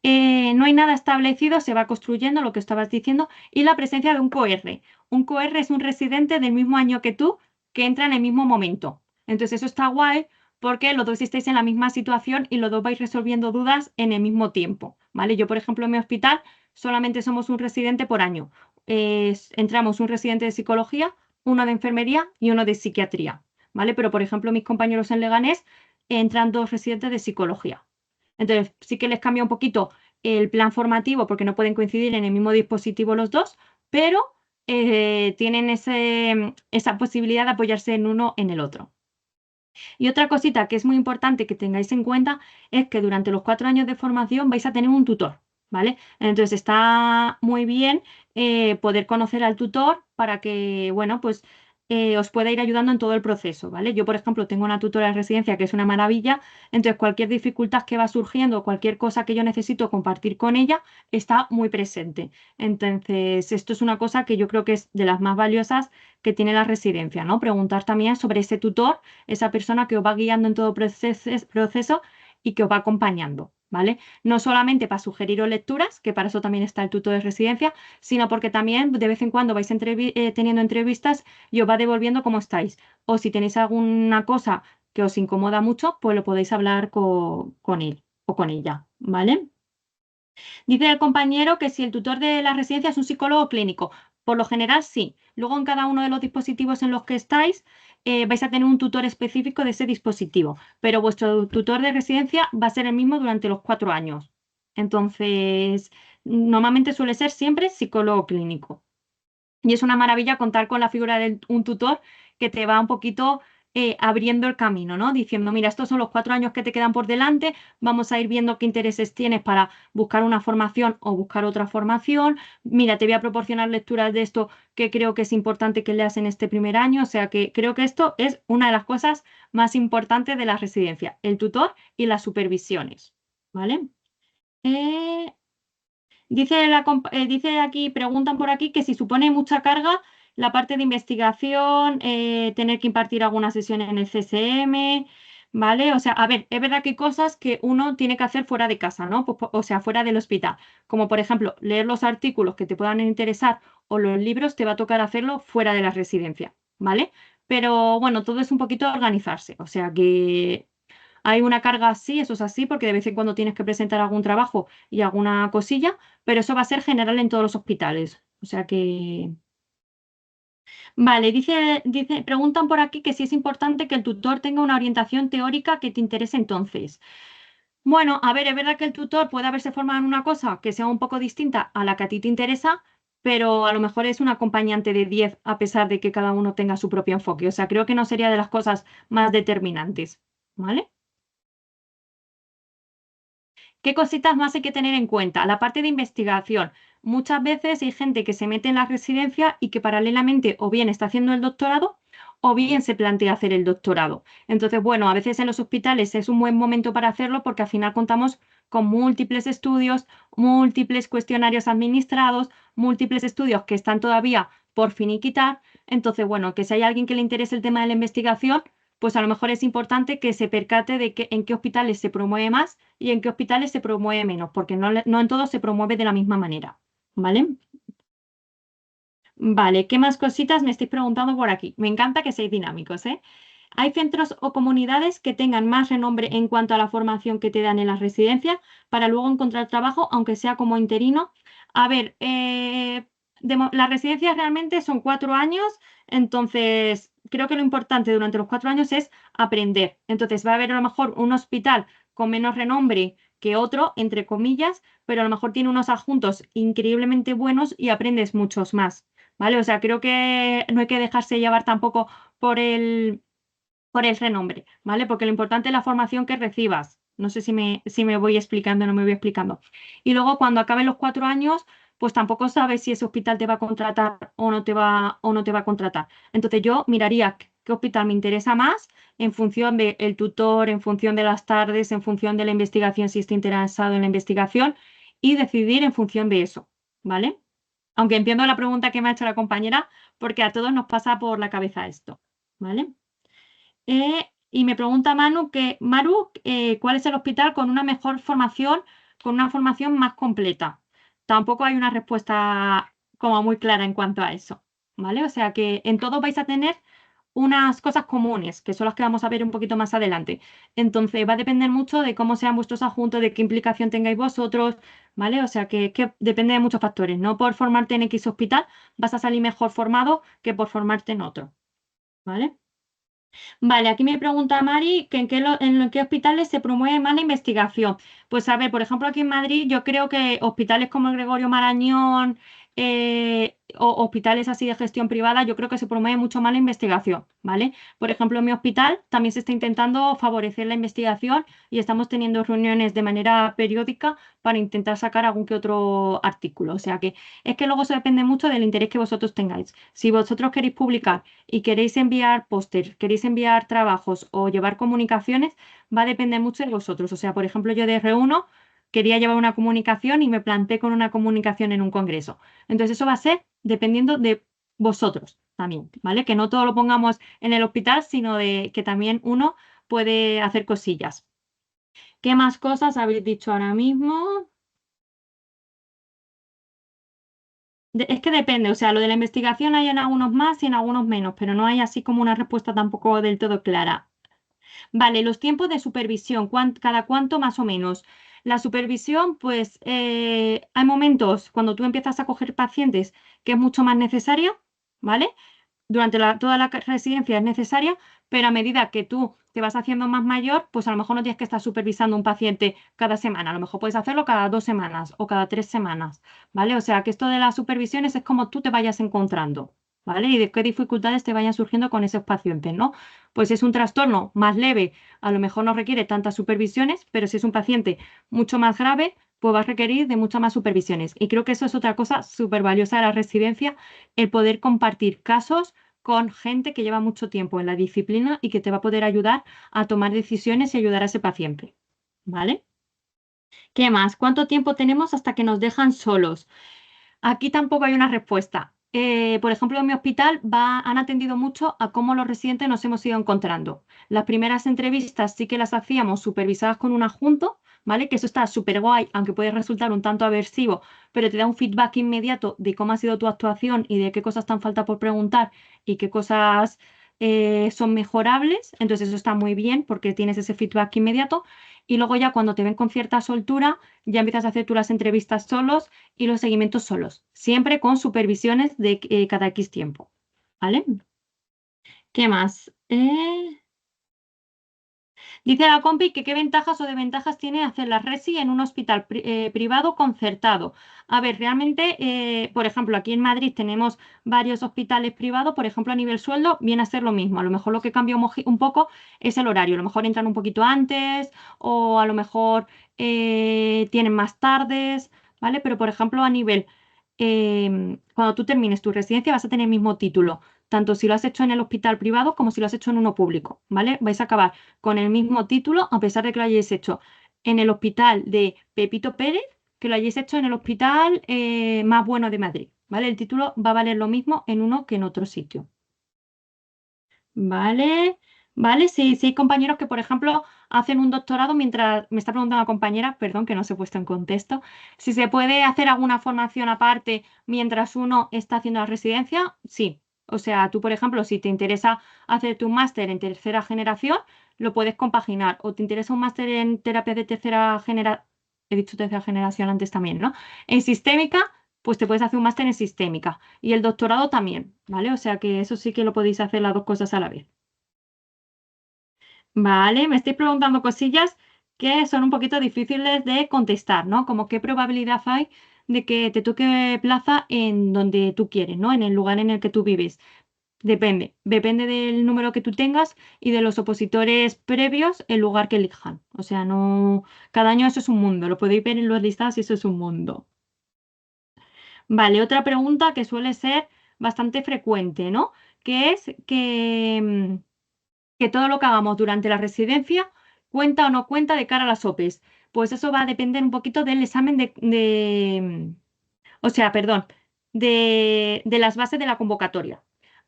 No hay nada establecido, se va construyendo lo que estabas diciendo y la presencia de un COR. Un COR es un residente del mismo año que tú que entra en el mismo momento. Entonces eso está guay porque los dos estáis en la misma situación y los dos vais resolviendo dudas en el mismo tiempo. ¿Vale? Yo, por ejemplo, en mi hospital solamente somos un residente por año. Entramos un residente de psicología, uno de enfermería y uno de psiquiatría. ¿Vale? Pero, por ejemplo, mis compañeros en Leganés entran dos residentes de psicología. Entonces, sí que les cambia un poquito el plan formativo porque no pueden coincidir en el mismo dispositivo los dos, pero tienen esa posibilidad de apoyarse en uno en el otro. Y otra cosita que es muy importante que tengáis en cuenta es que durante los 4 años de formación vais a tener un tutor, ¿vale? Entonces está muy bien poder conocer al tutor para que, bueno, pues os pueda ir ayudando en todo el proceso, ¿vale? Yo, por ejemplo, tengo una tutora de residencia que es una maravilla, entonces cualquier dificultad que va surgiendo, cualquier cosa que yo necesito compartir con ella, está muy presente. Entonces, esto es una cosa que yo creo que es de las más valiosas que tiene la residencia, ¿no? Preguntar también sobre ese tutor, esa persona que os va guiando en todo proceso y que os va acompañando, ¿vale? No solamente para sugeriros lecturas, que para eso también está el tutor de residencia, sino porque también de vez en cuando vais teniendo entrevistas y os va devolviendo cómo estáis. O si tenéis alguna cosa que os incomoda mucho, pues lo podéis hablar con él o con ella, ¿vale? Dice el compañero que si el tutor de la residencia es un psicólogo clínico. Por lo general, sí. Luego, en cada uno de los dispositivos en los que estáis, vais a tener un tutor específico de ese dispositivo, pero vuestro tutor de residencia va a ser el mismo durante los 4 años. Entonces, normalmente suele ser siempre psicólogo clínico. Y es una maravilla contar con la figura de un tutor que te va un poquito abriendo el camino, ¿no? Diciendo, mira, estos son los 4 años que te quedan por delante, vamos a ir viendo qué intereses tienes para buscar una formación o buscar otra formación. Mira, te voy a proporcionar lecturas de esto que creo que es importante que leas en este primer año. O sea que creo que esto es una de las cosas más importantes de la residencia, el tutor y las supervisiones, ¿vale? Eh, dice aquí, preguntan por aquí que si supone mucha carga la parte de investigación, tener que impartir alguna sesión en el CSM. ¿vale? O sea, a ver, es verdad que hay cosas que uno tiene que hacer fuera de casa, ¿no? Pues, o sea, fuera del hospital. Como por ejemplo, leer los artículos que te puedan interesar o los libros, te va a tocar hacerlo fuera de la residencia, ¿vale? Pero bueno, todo es un poquito organizarse. O sea que hay una carga así, eso es así, porque de vez en cuando tienes que presentar algún trabajo y alguna cosilla, pero eso va a ser general en todos los hospitales. O sea que... Vale, preguntan por aquí que si es importante que el tutor tenga una orientación teórica que te interese entonces. Bueno, a ver, es verdad que el tutor puede haberse formado en una cosa que sea un poco distinta a la que a ti te interesa, pero a lo mejor es un acompañante de 10 a pesar de que cada uno tenga su propio enfoque. O sea, creo que no sería de las cosas más determinantes, ¿vale? ¿Qué cositas más hay que tener en cuenta? La parte de investigación. Muchas veces hay gente que se mete en la residencia y que paralelamente o bien está haciendo el doctorado o bien se plantea hacer el doctorado. Entonces, bueno, a veces en los hospitales es un buen momento para hacerlo porque al final contamos con múltiples estudios, múltiples cuestionarios administrados, múltiples estudios que están todavía por finiquitar. Entonces, bueno, que si hay alguien que le interese el tema de la investigación, pues a lo mejor es importante que se percate de que en qué hospitales se promueve más y en qué hospitales se promueve menos, porque no en todos se promueve de la misma manera. ¿Vale? Vale, ¿qué más cositas me estáis preguntando por aquí? Me encanta que seáis dinámicos, ¿eh? ¿Hay centros o comunidades que tengan más renombre en cuanto a la formación que te dan en las residencias para luego encontrar trabajo, aunque sea como interino? A ver, las residencias realmente son 4 años, entonces creo que lo importante durante los 4 años es aprender. Entonces va a haber a lo mejor un hospital con menos renombre que otro, entre comillas, pero a lo mejor tiene unos adjuntos increíblemente buenos y aprendes muchos más. ¿Vale? O sea, creo que no hay que dejarse llevar tampoco por por el renombre, ¿vale? Porque lo importante es la formación que recibas. No sé si me voy explicando o no me voy explicando. Y luego, cuando acaben los 4 años, pues tampoco sabes si ese hospital te va a contratar o no te va a contratar. Entonces, yo miraría qué hospital me interesa más en función del tutor, en función de las tardes, en función de la investigación, si estoy interesado en la investigación, y decidir en función de eso, ¿vale? Aunque entiendo la pregunta que me ha hecho la compañera, porque a todos nos pasa por la cabeza esto, ¿vale? Y me pregunta Maru, ¿cuál es el hospital con una mejor formación, con una formación más completa? Tampoco hay una respuesta como muy clara en cuanto a eso, ¿vale? O sea que en todo vais a tener unas cosas comunes, que son las que vamos a ver un poquito más adelante. Entonces va a depender mucho de cómo sean vuestros adjuntos, de qué implicación tengáis vosotros, ¿vale? O sea que depende de muchos factores. No por formarte en X hospital vas a salir mejor formado que por formarte en otro, ¿vale? Vale, aquí me pregunta Mari que en qué hospitales se promueve más la investigación. Pues a ver, por ejemplo, aquí en Madrid yo creo que hospitales como el Gregorio Marañón o hospitales así de gestión privada, yo creo que se promueve mucho más la investigación, ¿vale? Por ejemplo, en mi hospital también se está intentando favorecer la investigación y estamos teniendo reuniones de manera periódica para intentar sacar algún que otro artículo. O sea que es que luego eso depende mucho del interés que vosotros tengáis. Si vosotros queréis publicar y queréis enviar póster, queréis enviar trabajos o llevar comunicaciones, va a depender mucho de vosotros. O sea, por ejemplo, yo de R1 quería llevar una comunicación y me planté con una comunicación en un congreso. Entonces, eso va a ser dependiendo de vosotros también, ¿vale? Que no todo lo pongamos en el hospital, sino de que también uno puede hacer cosillas. ¿Qué más cosas habéis dicho ahora mismo? Es que depende, o sea, lo de la investigación hay en algunos más y en algunos menos, pero no hay así como una respuesta tampoco del todo clara. Vale, los tiempos de supervisión, ¿cada cuánto más o menos? La supervisión, pues hay momentos cuando tú empiezas a coger pacientes que es mucho más necesaria, ¿vale? Durante toda la residencia es necesaria, pero a medida que tú te vas haciendo más mayor, pues a lo mejor no tienes que estar supervisando un paciente cada semana, a lo mejor puedes hacerlo cada 2 semanas o cada 3 semanas, ¿vale? O sea que esto de las supervisiones es como tú te vayas encontrando, ¿vale? Y de qué dificultades te vayan surgiendo con esos pacientes, ¿no? Pues es un trastorno más leve, a lo mejor no requiere tantas supervisiones, pero si es un paciente mucho más grave, pues va a requerir de muchas más supervisiones. Y creo que eso es otra cosa súper valiosa de la residencia, el poder compartir casos con gente que lleva mucho tiempo en la disciplina y que te va a poder ayudar a tomar decisiones y ayudar a ese paciente. ¿Vale? ¿Qué más? ¿Cuánto tiempo tenemos hasta que nos dejan solos? Aquí tampoco hay una respuesta. por ejemplo, en mi hospital han atendido mucho a cómo los residentes nos hemos ido encontrando. Las primeras entrevistas sí que las hacíamos supervisadas con un adjunto, ¿vale? Que eso está súper guay, aunque puede resultar un tanto aversivo, pero te da un feedback inmediato de cómo ha sido tu actuación y de qué cosas te han falta por preguntar y qué cosas son mejorables. Entonces eso está muy bien porque tienes ese feedback inmediato. Y luego ya cuando te ven con cierta soltura, ya empiezas a hacer tú las entrevistas solos y los seguimientos solos, siempre con supervisiones de cada X tiempo. ¿Vale? ¿Qué más? Dice la compi que qué ventajas o desventajas tiene hacer la resi en un hospital privado concertado. A ver, realmente, por ejemplo, aquí en Madrid tenemos varios hospitales privados, por ejemplo, a nivel sueldo viene a ser lo mismo. A lo mejor lo que cambia un poco es el horario. A lo mejor entran un poquito antes o a lo mejor tienen más tardes, ¿vale? Pero, por ejemplo, a nivel, cuando tú termines tu residencia vas a tener el mismo título, tanto si lo has hecho en el hospital privado como si lo has hecho en uno público, ¿vale? Vais a acabar con el mismo título, a pesar de que lo hayáis hecho en el hospital de Pepito Pérez, que lo hayáis hecho en el hospital más bueno de Madrid, ¿vale? El título va a valer lo mismo en uno que en otro sitio, ¿vale? ¿Vale? Si hay compañeros que, por ejemplo, hacen un doctorado mientras, me está preguntando la compañera, perdón que no se he puesto en contexto, si se puede hacer alguna formación aparte mientras uno está haciendo la residencia, sí. O sea, tú, por ejemplo, si te interesa hacerte un máster en tercera generación, lo puedes compaginar. O te interesa un máster en terapia de tercera generación, he dicho tercera generación antes también, ¿no? En sistémica, pues te puedes hacer un máster en sistémica. Y el doctorado también, ¿vale? O sea que eso sí que lo podéis hacer las dos cosas a la vez. Vale, me estoy preguntando cosillas que son un poquito difíciles de contestar, ¿no? Como qué probabilidad hay de que te toque plaza en donde tú quieres, ¿no? En el lugar en el que tú vives. Depende del número que tú tengas y de los opositores previos, el lugar que elijan. O sea, no, cada año eso es un mundo, lo podéis ver en los listados y eso es un mundo. Vale, otra pregunta que suele ser bastante frecuente, ¿no? Que es que todo lo que hagamos durante la residencia cuenta o no cuenta de cara a las OPEs. Pues eso va a depender un poquito del examen o sea, perdón, de las bases de la convocatoria.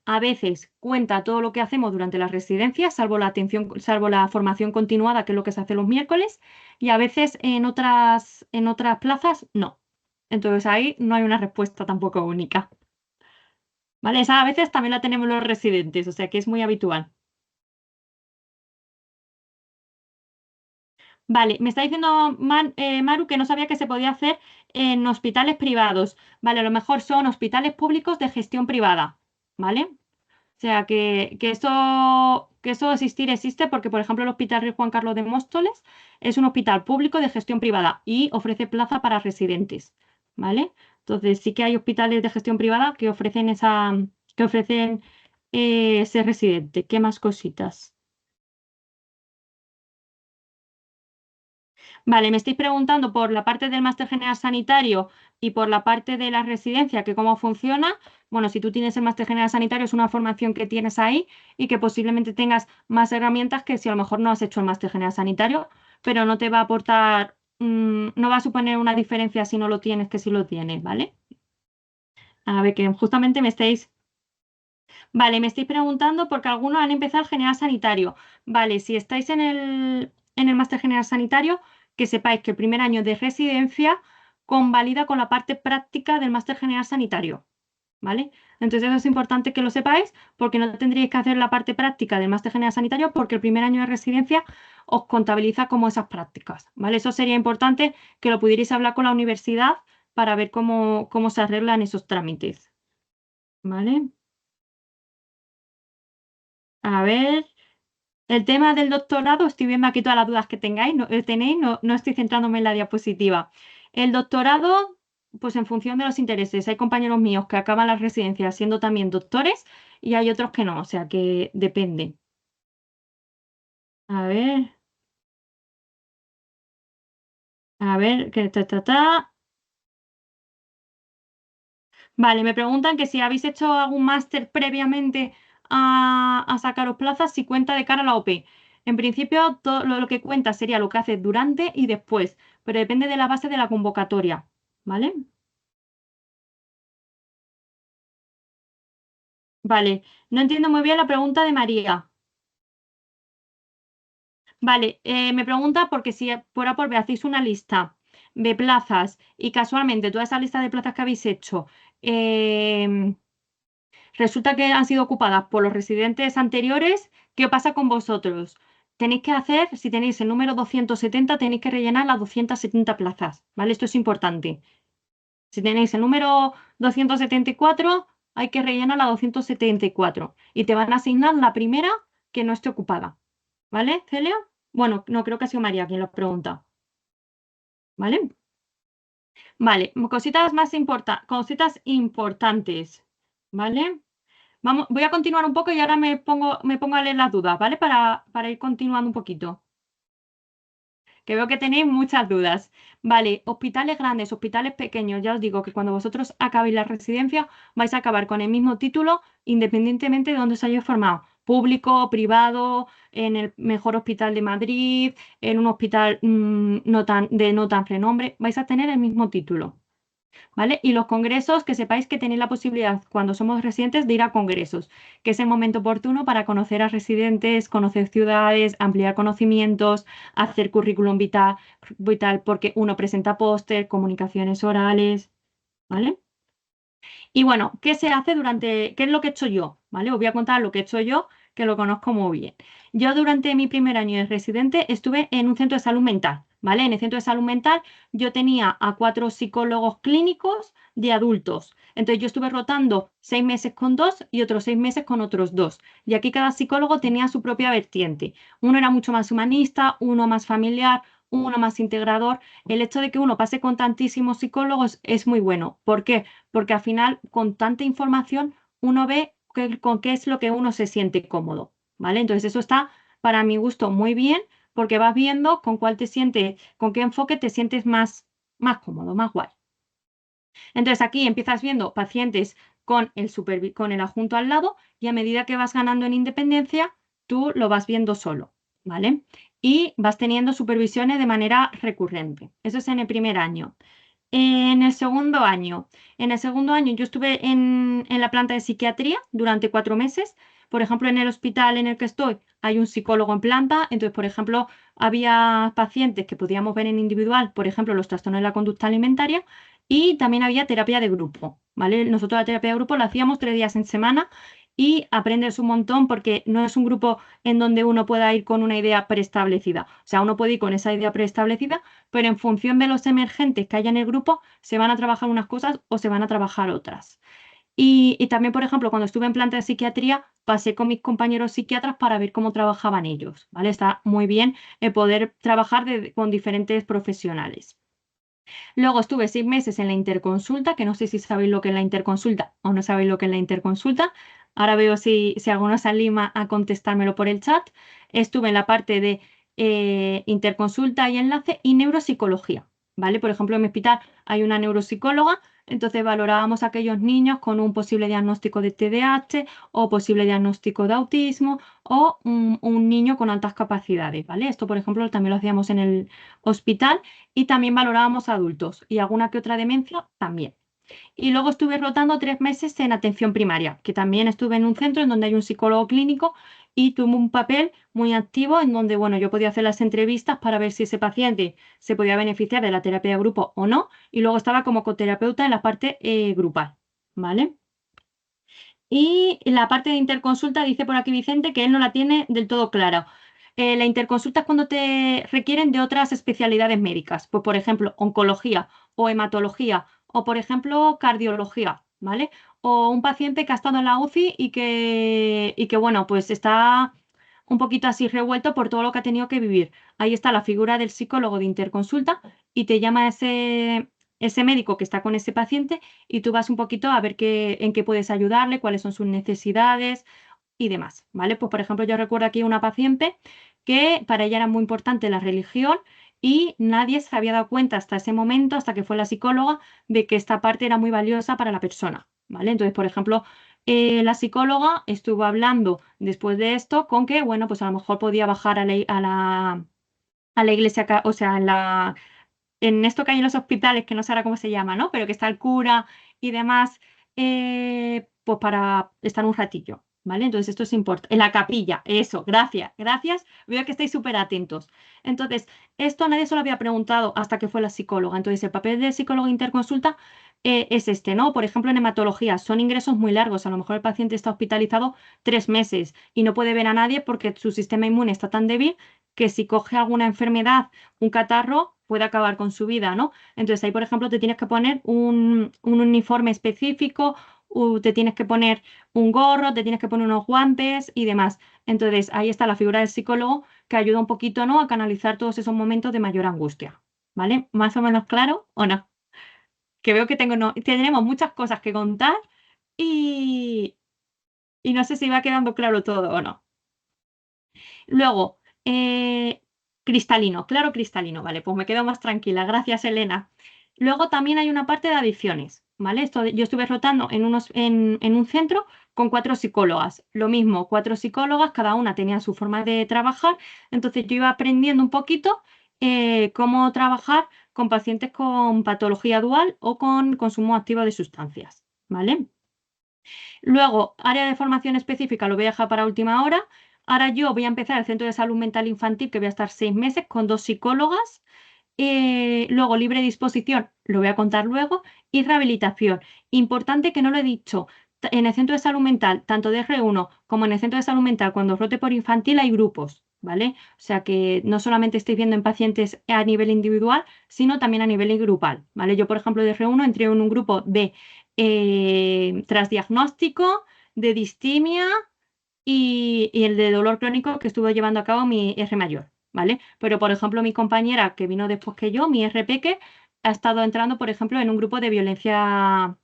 A veces cuenta todo lo que hacemos durante la residencia, salvo la formación continuada, que es lo que se hace los miércoles, y a veces en otras plazas no. Entonces ahí no hay una respuesta tampoco única. ¿Vale? Esa a veces también la tenemos los residentes, o sea que es muy habitual. Vale, me está diciendo Maru que no sabía que se podía hacer en hospitales privados. Vale, a lo mejor son hospitales públicos de gestión privada. ¿Vale? O sea, que eso existir existe porque, por ejemplo, el Hospital Rey Juan Carlos de Móstoles es un hospital público de gestión privada y ofrece plaza para residentes. ¿Vale? Entonces, sí que hay hospitales de gestión privada que ofrecen ser residente. ¿Qué más cositas? Vale, me estáis preguntando por la parte del máster general sanitario y por la parte de la residencia, que cómo funciona. Bueno, si tú tienes el máster general sanitario, es una formación que tienes ahí y que posiblemente tengas más herramientas que si a lo mejor no has hecho el máster general sanitario, pero no te va a aportar, no va a suponer una diferencia si no lo tienes que si lo tienes, ¿vale? A ver, que justamente me estáis preguntando porque algunos han empezado el general sanitario. Vale, si estáis en el máster general sanitario, que sepáis que el primer año de residencia convalida con la parte práctica del máster general sanitario. ¿Vale? Entonces eso es importante que lo sepáis porque no tendríais que hacer la parte práctica del máster general sanitario porque el primer año de residencia os contabiliza como esas prácticas. ¿Vale? Eso sería importante que lo pudierais hablar con la universidad para ver cómo se arreglan esos trámites. ¿Vale? A ver. El tema del doctorado, estoy viendo aquí todas las dudas que tenéis, no estoy centrándome en la diapositiva. El doctorado, pues en función de los intereses. Hay compañeros míos que acaban las residencias siendo también doctores y hay otros que no, o sea que depende. A ver, que Vale, me preguntan que si habéis hecho algún máster previamente a sacaros plazas, si cuenta de cara a la OP. En principio, todo lo que cuenta sería lo que haces durante y después, pero depende de la base de la convocatoria, ¿vale? Vale, no entiendo muy bien la pregunta de María. Vale, me pregunta porque si por A por B hacéis una lista de plazas y casualmente toda esa lista de plazas que habéis hecho em, resulta que han sido ocupadas por los residentes anteriores, ¿qué pasa con vosotros? Tenéis que hacer, si tenéis el número 270, tenéis que rellenar las 270 plazas, ¿vale? Esto es importante. Si tenéis el número 274, hay que rellenar la 274 y te van a asignar la primera que no esté ocupada, ¿vale, Celia? Bueno, no creo que ha sido María quien lo pregunta, ¿vale? Vale, cositas importantes, ¿vale? Vamos, voy a continuar un poco y ahora me pongo a leer las dudas, ¿vale? Para ir continuando un poquito, que veo que tenéis muchas dudas. Vale, hospitales grandes, hospitales pequeños. Ya os digo que cuando vosotros acabéis la residencia vais a acabar con el mismo título independientemente de dónde os hayáis formado. Público, privado, en el mejor hospital de Madrid, en un hospital no tan renombre, vais a tener el mismo título. ¿Vale? Y los congresos, que sepáis que tenéis la posibilidad, cuando somos residentes, de ir a congresos, que es el momento oportuno para conocer a residentes, conocer ciudades, ampliar conocimientos, hacer currículum vital porque uno presenta póster, comunicaciones orales, ¿vale? Y bueno, qué es lo que he hecho yo? ¿Vale? Os voy a contar lo que he hecho yo, que lo conozco muy bien. Yo durante mi primer año de residente estuve en un centro de salud mental, ¿vale? En el centro de salud mental yo tenía a 4 psicólogos clínicos de adultos. Entonces yo estuve rotando 6 meses con dos y otros 6 meses con otros dos. Y aquí cada psicólogo tenía su propia vertiente. Uno era mucho más humanista, uno más familiar, uno más integrador. El hecho de que uno pase con tantísimos psicólogos es muy bueno. ¿Por qué? Porque al final, con tanta información, uno ve con qué es lo que uno se siente cómodo, ¿vale? Entonces, eso está, para mi gusto, muy bien, porque vas viendo con cuál te sientes, con qué enfoque te sientes más cómodo, más guay. Entonces, aquí empiezas viendo pacientes con el adjunto al lado y a medida que vas ganando en independencia, tú lo vas viendo solo, ¿vale? Y vas teniendo supervisiones de manera recurrente. Eso es en el primer año. En el segundo año. En el segundo año yo estuve en la planta de psiquiatría durante 4 meses. Por ejemplo, en el hospital en el que estoy hay un psicólogo en planta. Entonces, por ejemplo, había pacientes que podíamos ver en individual, por ejemplo, los trastornos de la conducta alimentaria, y también había terapia de grupo, ¿vale? Nosotros la terapia de grupo la hacíamos 3 días en semana y aprendes un montón porque no es un grupo en donde uno pueda ir con una idea preestablecida. O sea, uno puede ir con esa idea preestablecida, pero en función de los emergentes que haya en el grupo, se van a trabajar unas cosas o se van a trabajar otras. Y también, por ejemplo, cuando estuve en planta de psiquiatría, pasé con mis compañeros psiquiatras para ver cómo trabajaban ellos, ¿vale? Está muy bien el poder trabajar con diferentes profesionales. Luego estuve 6 meses en la interconsulta, que no sé si sabéis lo que es la interconsulta o no sabéis lo que es la interconsulta. Ahora veo si alguno se anima a contestármelo por el chat. Estuve en la parte de interconsulta y enlace y neuropsicología, ¿vale? Por ejemplo, en mi hospital hay una neuropsicóloga, entonces valorábamos a aquellos niños con un posible diagnóstico de TDAH o posible diagnóstico de autismo o un niño con altas capacidades, ¿vale? Esto, por ejemplo, también lo hacíamos en el hospital y también valorábamos a adultos y alguna que otra demencia también. Y luego estuve rotando 3 meses en atención primaria, que también estuve en un centro en donde hay un psicólogo clínico y tuve un papel muy activo en donde, bueno, yo podía hacer las entrevistas para ver si ese paciente se podía beneficiar de la terapia de grupo o no, y luego estaba como coterapeuta en la parte grupal, ¿vale? Y la parte de interconsulta dice por aquí Vicente que él no la tiene del todo clara. La interconsulta es cuando te requieren de otras especialidades médicas, pues por ejemplo, oncología o hematología o por ejemplo, cardiología, ¿vale? O un paciente que ha estado en la UCI y que bueno, pues está un poquito así revuelto por todo lo que ha tenido que vivir. Ahí está la figura del psicólogo de interconsulta y te llama ese médico que está con ese paciente y tú vas un poquito a ver en qué puedes ayudarle, cuáles son sus necesidades y demás, ¿vale? Pues, por ejemplo, yo recuerdo aquí una paciente que para ella era muy importante la religión y nadie se había dado cuenta hasta ese momento, hasta que fue la psicóloga, de que esta parte era muy valiosa para la persona, ¿vale? Entonces, por ejemplo, la psicóloga estuvo hablando después de esto con que, bueno, pues a lo mejor podía bajar a la iglesia, o sea, en esto que hay en los hospitales, que no sé ahora cómo se llama, ¿no? Pero que está el cura y demás, pues para estar un ratillo, ¿vale? Entonces esto es importante. En la capilla, eso, gracias, gracias. Veo que estáis súper atentos. Entonces, esto nadie se lo había preguntado hasta que fue la psicóloga. Entonces, el papel de psicólogo interconsulta es este, ¿no? Por ejemplo, en hematología son ingresos muy largos. A lo mejor el paciente está hospitalizado 3 meses y no puede ver a nadie porque su sistema inmune está tan débil que si coge alguna enfermedad, un catarro, puede acabar con su vida, ¿no? Entonces ahí, por ejemplo, te tienes que poner un uniforme específico, te tienes que poner un gorro, te tienes que poner unos guantes y demás. Entonces ahí está la figura del psicólogo que ayuda un poquito, ¿no? A canalizar todos esos momentos de mayor angustia, ¿vale? ¿Más o menos claro o no? Que veo que tenemos muchas cosas que contar y, y no sé si va quedando claro todo o no. Luego, cristalino, claro cristalino, vale, pues me quedo más tranquila, gracias Elena. Luego también hay una parte de adicciones, ¿vale? Yo estuve rotando en un centro con 4 psicólogas, lo mismo, 4 psicólogas, cada una tenía su forma de trabajar, entonces yo iba aprendiendo un poquito cómo trabajar con pacientes con patología dual o con consumo activo de sustancias, ¿vale? Luego, área de formación específica lo voy a dejar para última hora. Ahora yo voy a empezar el Centro de Salud Mental Infantil, que voy a estar 6 meses con 2 psicólogas. Luego, libre disposición, lo voy a contar luego. Y rehabilitación. Importante que no lo he dicho. En el Centro de Salud Mental, tanto de R1 como en el Centro de Salud Mental, cuando rote por infantil, hay grupos, ¿vale? O sea que no solamente estoy viendo en pacientes a nivel individual, sino también a nivel grupal, ¿vale? Yo, por ejemplo, de R1 entré en un grupo de trasdiagnóstico, de distimia y el de dolor crónico que estuvo llevando a cabo mi R mayor, ¿vale? Pero, por ejemplo, mi compañera que vino después que yo, mi R peque, ha estado entrando, por ejemplo, en un grupo de violencia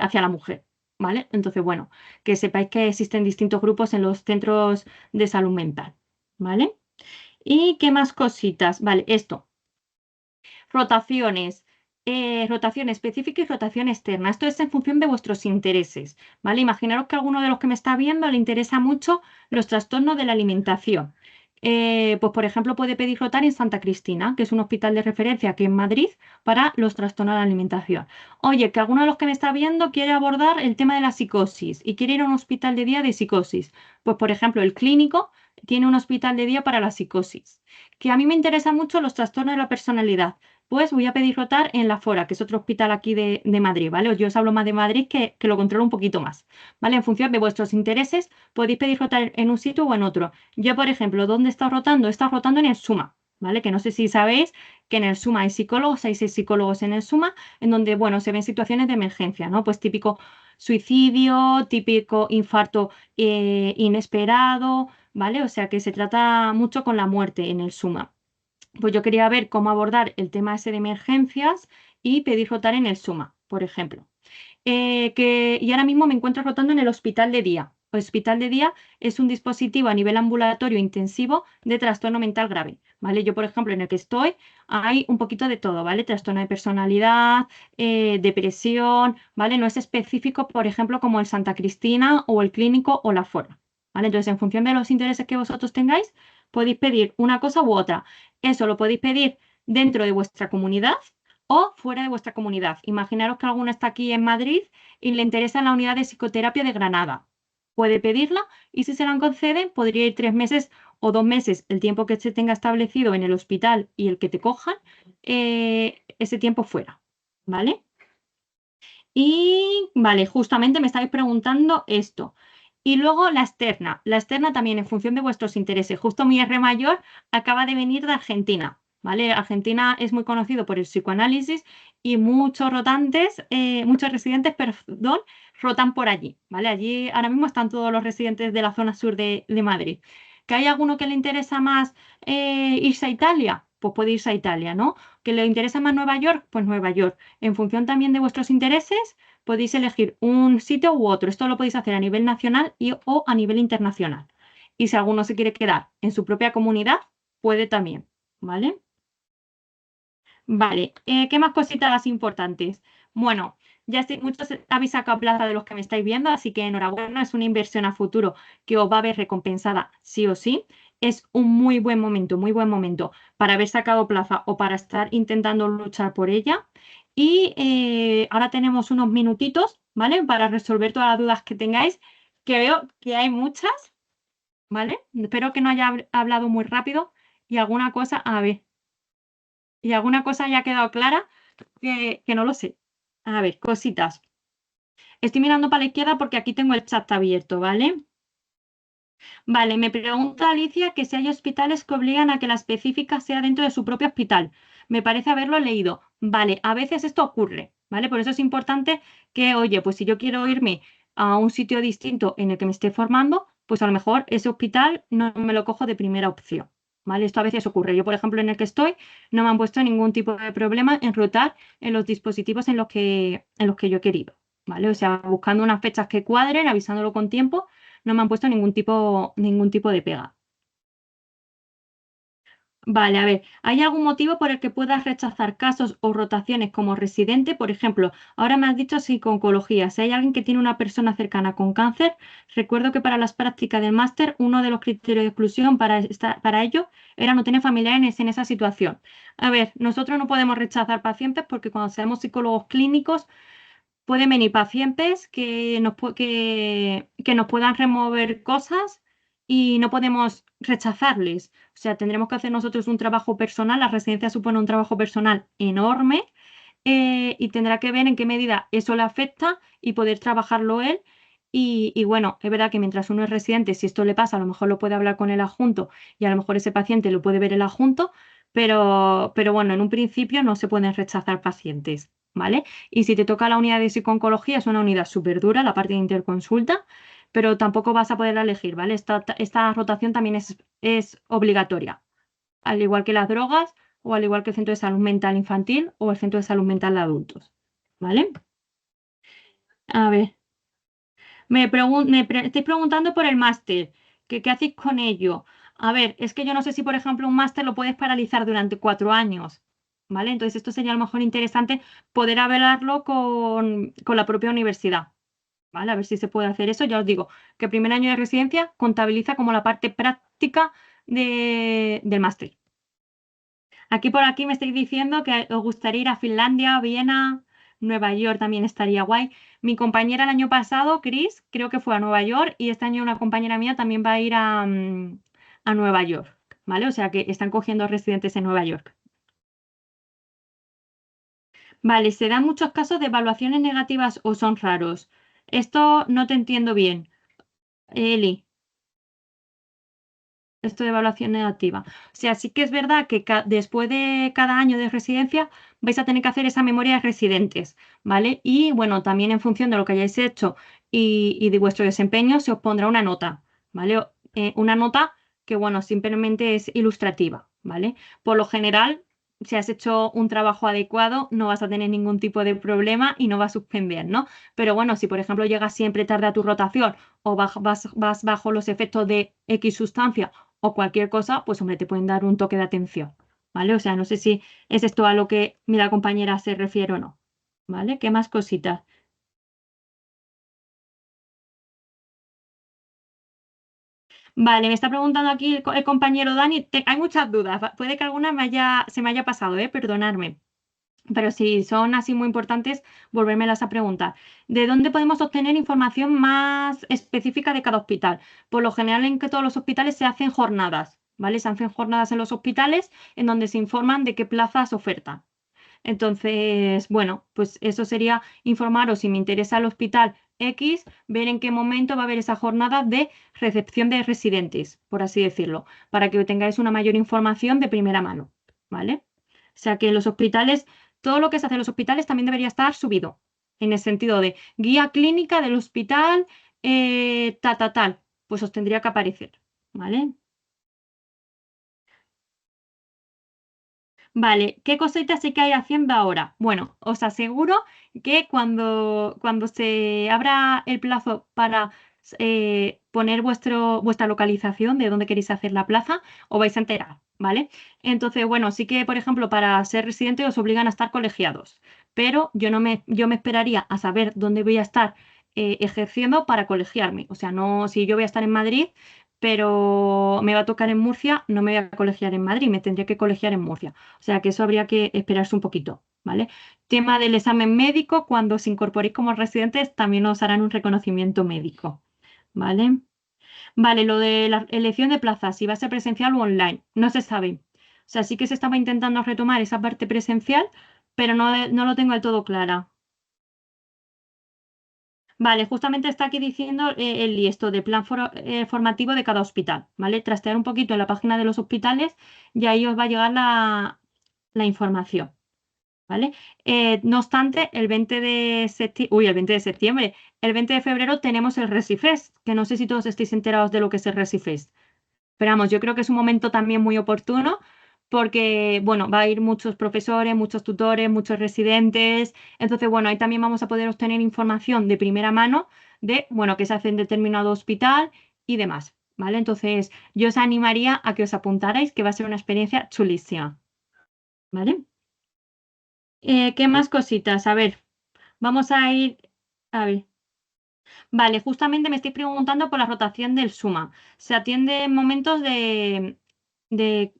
hacia la mujer, ¿vale? Entonces, bueno, que sepáis que existen distintos grupos en los centros de salud mental, ¿vale? ¿Y qué más cositas? Vale, esto. Rotaciones. Rotación específica y rotación externa. Esto es en función de vuestros intereses, ¿vale? Imaginaros que a alguno de los que me está viendo le interesa mucho los trastornos de la alimentación. Pues, por ejemplo, puede pedir rotar en Santa Cristina, que es un hospital de referencia aquí en Madrid para los trastornos de la alimentación. Oye, que alguno de los que me está viendo quiere abordar el tema de la psicosis y quiere ir a un hospital de día de psicosis. Pues, por ejemplo, el clínico tiene un hospital de día para la psicosis. Que a mí me interesan mucho los trastornos de la personalidad, pues voy a pedir rotar en la Fora, que es otro hospital aquí de Madrid, ¿vale? Yo os hablo más de Madrid que lo controlo un poquito más, ¿vale? En función de vuestros intereses, podéis pedir rotar en un sitio o en otro. Yo, por ejemplo, ¿dónde he estado rotando? He estado rotando en el SUMA, ¿vale? Que no sé si sabéis que en el SUMA hay psicólogos, hay 6 psicólogos en el SUMA, en donde, bueno, se ven situaciones de emergencia, ¿no? Pues típico suicidio, típico infarto inesperado, ¿vale? O sea que se trata mucho con la muerte en el SUMA. Pues yo quería ver cómo abordar el tema ese de emergencias y pedir rotar en el SUMA, por ejemplo. Y ahora mismo me encuentro rotando en el hospital de día. El hospital de día es un dispositivo a nivel ambulatorio intensivo de trastorno mental grave, ¿vale? Yo, por ejemplo, en el que estoy, hay un poquito de todo, ¿vale? Trastorno de personalidad, depresión, ¿vale? No es específico, por ejemplo, como el Santa Cristina o el Clínico o la Fora, ¿vale? Entonces, en función de los intereses que vosotros tengáis, podéis pedir una cosa u otra. Eso lo podéis pedir dentro de vuestra comunidad o fuera de vuestra comunidad. Imaginaros que alguno está aquí en Madrid y le interesa la unidad de psicoterapia de Granada. Puede pedirla y si se la conceden, podría ir 3 meses o 2 meses, el tiempo que se tenga establecido en el hospital y el que te cojan, ese tiempo fuera. ¿Vale? Y vale, justamente me estáis preguntando esto. Y luego la externa. La externa también en función de vuestros intereses. Justo mi R mayor acaba de venir de Argentina. ¿Vale? Argentina es muy conocido por el psicoanálisis y muchos rotantes, muchos residentes, perdón, rotan por allí. ¿Vale? Allí ahora mismo están todos los residentes de la zona sur de Madrid. ¿Que hay alguno que le interesa más irse a Italia? Pues puede irse a Italia, ¿no? ¿Que le interesa más Nueva York? Pues Nueva York. En función también de vuestros intereses, podéis elegir un sitio u otro. Esto lo podéis hacer a nivel nacional o a nivel internacional. Y si alguno se quiere quedar en su propia comunidad, puede también, ¿vale? Vale, ¿qué más cositas importantes? Bueno, ya estoy, muchos habéis sacado plaza de los que me estáis viendo, así que enhorabuena, es una inversión a futuro que os va a ver recompensada sí o sí. Es un muy buen momento para haber sacado plaza o para estar intentando luchar por ella. Y ahora tenemos unos minutitos, ¿vale? Para resolver todas las dudas que tengáis, que veo que hay muchas, ¿vale? Espero que no haya hablado muy rápido y alguna cosa, a ver, y alguna cosa haya quedado clara que no lo sé. A ver, cositas. Estoy mirando para la izquierda porque aquí tengo el chat abierto, ¿vale? Vale, me pregunta Alicia que si hay hospitales que obligan a que la específica sea dentro de su propio hospital. Me parece haberlo leído. Vale, a veces esto ocurre, ¿vale? Por eso es importante que, oye, pues si yo quiero irme a un sitio distinto en el que me esté formando, pues a lo mejor ese hospital no me lo cojo de primera opción, ¿vale? Esto a veces ocurre. Yo, por ejemplo, en el que estoy, no me han puesto ningún tipo de problema en rotar en los dispositivos en los que yo he querido, ¿vale? O sea, buscando unas fechas que cuadren, avisándolo con tiempo no me han puesto ningún tipo de pega. Vale, a ver, ¿hay algún motivo por el que puedas rechazar casos o rotaciones como residente? Por ejemplo, ahora me has dicho oncología. Si hay alguien que tiene una persona cercana con cáncer, recuerdo que para las prácticas del máster uno de los criterios de exclusión para ello era no tener familiares en esa situación. A ver, nosotros no podemos rechazar pacientes porque cuando seamos psicólogos clínicos pueden venir pacientes que nos puedan remover cosas y no podemos rechazarles. O sea, tendremos que hacer nosotros un trabajo personal. La residencia supone un trabajo personal enorme y tendrá que ver en qué medida eso le afecta y poder trabajarlo él. Y bueno, es verdad que mientras uno es residente, si esto le pasa, a lo mejor lo puede hablar con el adjunto y a lo mejor ese paciente lo puede ver el adjunto, pero bueno, en un principio no se pueden rechazar pacientes, ¿vale? Y si te toca la unidad de psicooncología, es una unidad súper dura, la parte de interconsulta, pero tampoco vas a poder elegir, ¿vale? Esta rotación también es obligatoria, al igual que las drogas o al igual que el centro de salud mental infantil o el centro de salud mental de adultos, ¿vale? A ver, estáis preguntando por el máster, que qué hacéis con ello. A ver, es que yo no sé si, por ejemplo, un máster lo puedes paralizar durante 4 años, ¿vale? Entonces esto sería a lo mejor interesante poder hablarlo con la propia universidad, ¿vale? A ver si se puede hacer eso. Ya os digo que el primer año de residencia contabiliza como la parte práctica del máster. Aquí por aquí me estáis diciendo que os gustaría ir a Finlandia, Viena, Nueva York también estaría guay. Mi compañera el año pasado, Chris, creo que fue a Nueva York y este año una compañera mía también va a ir a Nueva York, ¿vale? O sea que están cogiendo residentes en Nueva York. Vale, ¿se dan muchos casos de evaluaciones negativas o son raros? Esto no te entiendo bien, Eli. Esto de evaluación negativa. O sea, sí que es verdad que después de cada año de residencia vais a tener que hacer esa memoria de residentes, ¿vale? Y bueno, también en función de lo que hayáis hecho y de vuestro desempeño se os pondrá una nota, ¿vale? Una nota que, bueno, simplemente es ilustrativa, ¿vale? Por lo general, si has hecho un trabajo adecuado, no vas a tener ningún tipo de problema y no vas a suspender, ¿no? Pero bueno, si por ejemplo llegas siempre tarde a tu rotación o vas bajo los efectos de X sustancia o cualquier cosa, pues hombre, te pueden dar un toque de atención, ¿vale? O sea, no sé si es esto a lo que la compañera se refiere o no, ¿vale? ¿Qué más cositas? Vale, me está preguntando aquí el compañero Dani, hay muchas dudas, puede que alguna se me haya pasado, perdonadme. Pero si son así muy importantes, volvérmelas a preguntar. ¿De dónde podemos obtener información más específica de cada hospital? Por lo general, en que todos los hospitales se hacen jornadas, ¿vale? Se hacen jornadas en los hospitales en donde se informan de qué plazas ofertan. Entonces, bueno, pues eso sería informaros si me interesa el hospital X, ver en qué momento va a haber esa jornada de recepción de residentes, por así decirlo, para que tengáis una mayor información de primera mano, ¿vale? O sea que los hospitales, todo lo que se hace en los hospitales también debería estar subido, en el sentido de guía clínica del hospital, tal, pues os tendría que aparecer, ¿vale? Vale, ¿qué cositas sí que hay haciendo ahora? Bueno, os aseguro que cuando se abra el plazo para poner vuestra localización de dónde queréis hacer la plaza, os vais a enterar, ¿vale? Entonces, bueno, sí que, por ejemplo, para ser residente os obligan a estar colegiados, pero yo me esperaría a saber dónde voy a estar ejerciendo para colegiarme. O sea, no, si yo voy a estar en Madrid, pero me va a tocar en Murcia, no me voy a colegiar en Madrid, me tendría que colegiar en Murcia. O sea que eso habría que esperarse un poquito, ¿vale? Tema del examen médico, cuando os incorporéis como residentes, también os harán un reconocimiento médico, ¿vale? Vale, lo de la elección de plazas, si va a ser presencial o online, no se sabe. O sea, sí que se estaba intentando retomar esa parte presencial, pero no lo tengo del todo clara. Vale, justamente está aquí diciendo el esto de plan formativo de cada hospital, ¿vale? Trastear un poquito en la página de los hospitales y ahí os va a llegar la información, ¿vale? No obstante, el 20 de septiembre, el 20 de septiembre, el 20 de febrero tenemos el Resifest, que no sé si todos estáis enterados de lo que es el Resifest. Pero vamos, yo creo que es un momento también muy oportuno porque, bueno, va a ir muchos profesores, muchos tutores, muchos residentes. Entonces, bueno, ahí también vamos a poder obtener información de primera mano de, bueno, qué se hace en determinado hospital y demás, ¿vale? Entonces, yo os animaría a que os apuntarais, que va a ser una experiencia chulísima, ¿vale? ¿Qué más cositas? A ver, vamos a ir, a ver. Vale, justamente me estoy preguntando por la rotación del SUMA. Se atiende en momentos de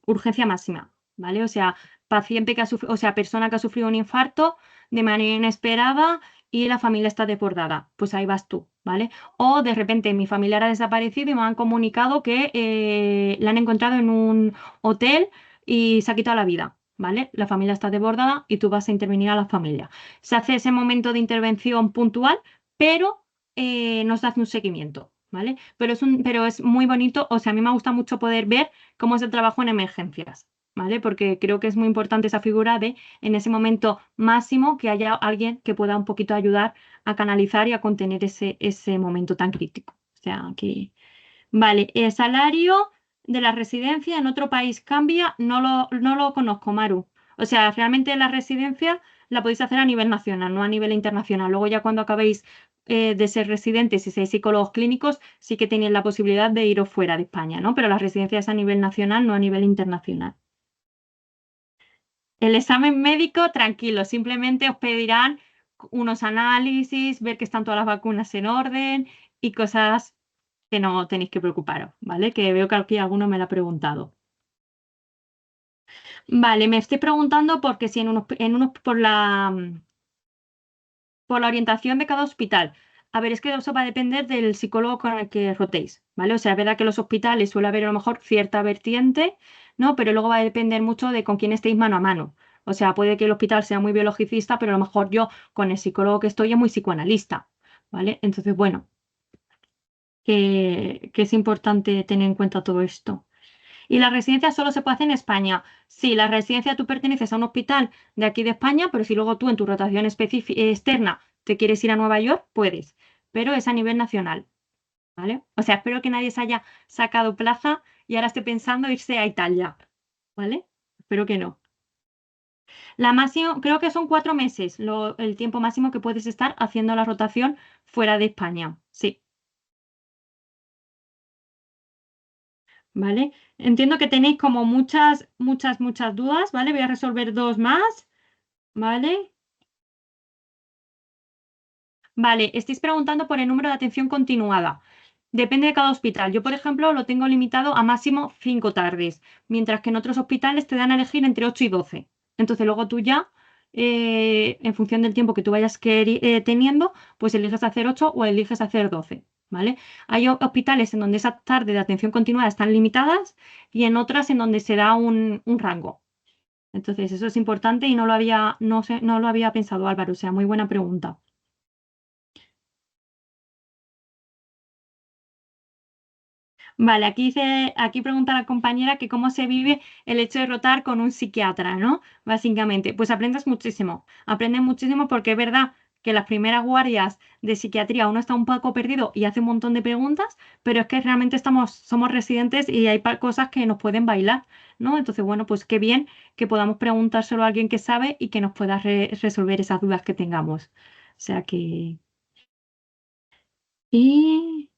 urgencia máxima, ¿vale? O sea, paciente que ha sufrido, o sea, persona que ha sufrido un infarto de manera inesperada y la familia está desbordada. Pues ahí vas tú, ¿vale? O de repente mi familiar ha desaparecido y me han comunicado que la han encontrado en un hotel y se ha quitado la vida. ¿Vale? La familia está desbordada y tú vas a intervenir a la familia. Se hace ese momento de intervención puntual, pero nos hace un seguimiento, ¿vale? Pero es muy bonito, o sea, a mí me gusta mucho poder ver cómo es el trabajo en emergencias, ¿vale? Porque creo que es muy importante esa figura de, en ese momento máximo, que haya alguien que pueda un poquito ayudar a canalizar y a contener ese momento tan crítico. O sea, que, vale, el salario de la residencia en otro país cambia, no lo conozco, Maru. O sea, realmente la residencia la podéis hacer a nivel nacional, no a nivel internacional. Luego ya cuando acabéis de ser residentes y seis psicólogos clínicos, sí que tenéis la posibilidad de iros fuera de España, ¿no? Pero la residencia es a nivel nacional, no a nivel internacional. El examen médico, tranquilo, simplemente os pedirán unos análisis, ver que están todas las vacunas en orden y cosas que no tenéis que preocuparos, ¿vale? Que veo que aquí alguno me lo ha preguntado. Vale, me estoy preguntando porque si en unos por la orientación de cada hospital. A ver, es que eso va a depender del psicólogo con el que rotéis, ¿vale? O sea, es verdad que en los hospitales suele haber a lo mejor cierta vertiente, ¿no? Pero luego va a depender mucho de con quién estéis mano a mano. O sea, puede que el hospital sea muy biologicista, pero a lo mejor yo con el psicólogo que estoy es muy psicoanalista, ¿vale? Entonces, bueno, que es importante tener en cuenta todo esto. Y la residencia solo se puede hacer en España. Sí, la residencia tú perteneces a un hospital de aquí de España, pero si luego tú en tu rotación externa te quieres ir a Nueva York, puedes, pero es a nivel nacional, ¿vale? O sea, espero que nadie se haya sacado plaza y ahora esté pensando irse a Italia, ¿vale? Espero que no. La máxima, creo que son 4 meses el tiempo máximo que puedes estar haciendo la rotación fuera de España. Sí, ¿vale? Entiendo que tenéis como muchas, muchas, muchas dudas, ¿vale? Voy a resolver dos más. ¿Vale? Vale, estáis preguntando por el número de atención continuada. Depende de cada hospital. Yo, por ejemplo, lo tengo limitado a máximo 5 tardes, mientras que en otros hospitales te dan a elegir entre 8 y 12. Entonces, luego tú ya, en función del tiempo que tú vayas teniendo, pues eliges hacer 8 o eliges hacer 12. ¿Vale? Hay hospitales en donde esas tardes de atención continuada están limitadas y en otras en donde se da un rango. Entonces, eso es importante y no lo había pensado, Álvaro. O sea, muy buena pregunta. Vale, aquí pregunta la compañera que cómo se vive el hecho de rotar con un psiquiatra, ¿no? Básicamente, pues aprendes muchísimo porque es verdad que las primeras guardias de psiquiatría uno está un poco perdido y hace un montón de preguntas, pero es que realmente somos residentes y hay cosas que nos pueden bailar, ¿no? Entonces, bueno, pues qué bien que podamos preguntárselo a alguien que sabe y que nos pueda resolver esas dudas que tengamos. O sea que... Y...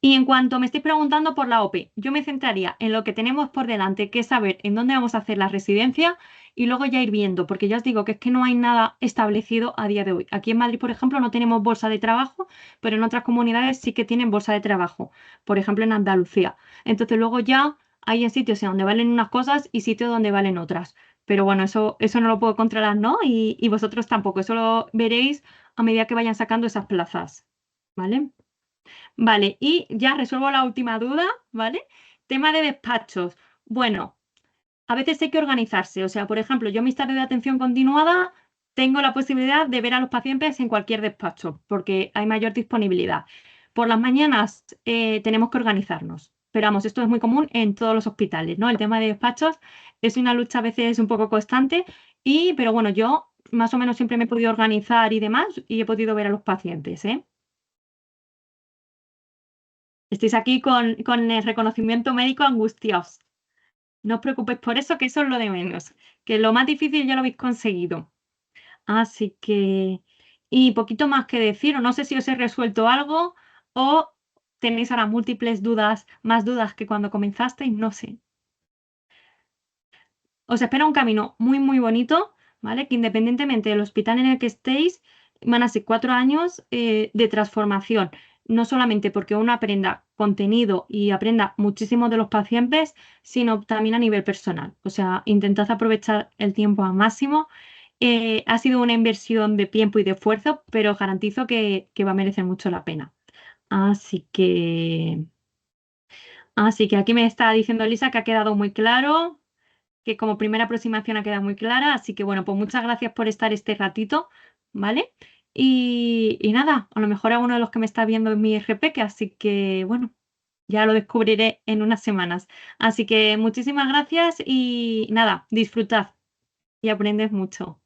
Y en cuanto me estoy preguntando por la OPE, yo me centraría en lo que tenemos por delante, que es saber en dónde vamos a hacer la residencia y luego ya ir viendo, porque ya os digo que es que no hay nada establecido a día de hoy. Aquí en Madrid, por ejemplo, no tenemos bolsa de trabajo, pero en otras comunidades sí que tienen bolsa de trabajo, por ejemplo en Andalucía. Entonces luego ya hay en sitios en donde valen unas cosas y sitios donde valen otras. pero bueno, eso no lo puedo controlar, ¿no? Y vosotros tampoco, eso lo veréis a medida que vayan sacando esas plazas, ¿vale? Vale, y ya resuelvo la última duda, ¿vale? Tema de despachos. Bueno, a veces hay que organizarse. O sea, por ejemplo, yo en mis tardes de atención continuada tengo la posibilidad de ver a los pacientes en cualquier despacho porque hay mayor disponibilidad. Por las mañanas tenemos que organizarnos. Pero vamos, esto es muy común en todos los hospitales, ¿no? El tema de despachos es una lucha a veces un poco constante, pero bueno, yo más o menos siempre me he podido organizar y demás y he podido ver a los pacientes, ¿eh? Estáis aquí con el reconocimiento médico angustiados. No os preocupéis por eso, que eso es lo de menos. Que lo más difícil ya lo habéis conseguido. Así que, y poquito más que decir, o no sé si os he resuelto algo o tenéis ahora múltiples dudas, más dudas que cuando comenzasteis, no sé. Os espera un camino muy, muy bonito, ¿vale? Que independientemente del hospital en el que estéis, van a ser 4 años de transformación. No solamente porque uno aprenda contenido y aprenda muchísimo de los pacientes, sino también a nivel personal. O sea, intentad aprovechar el tiempo al máximo. Ha sido una inversión de tiempo y de esfuerzo, pero os garantizo que va a merecer mucho la pena. Así que, así que aquí me está diciendo Elisa que ha quedado muy claro, que como primera aproximación ha quedado muy clara, así que bueno, pues muchas gracias por estar este ratito, ¿vale? Y nada, a lo mejor a uno de los que me está viendo es mi RP, así que bueno, ya lo descubriré en unas semanas. Así que muchísimas gracias y nada, disfrutad y aprendes mucho.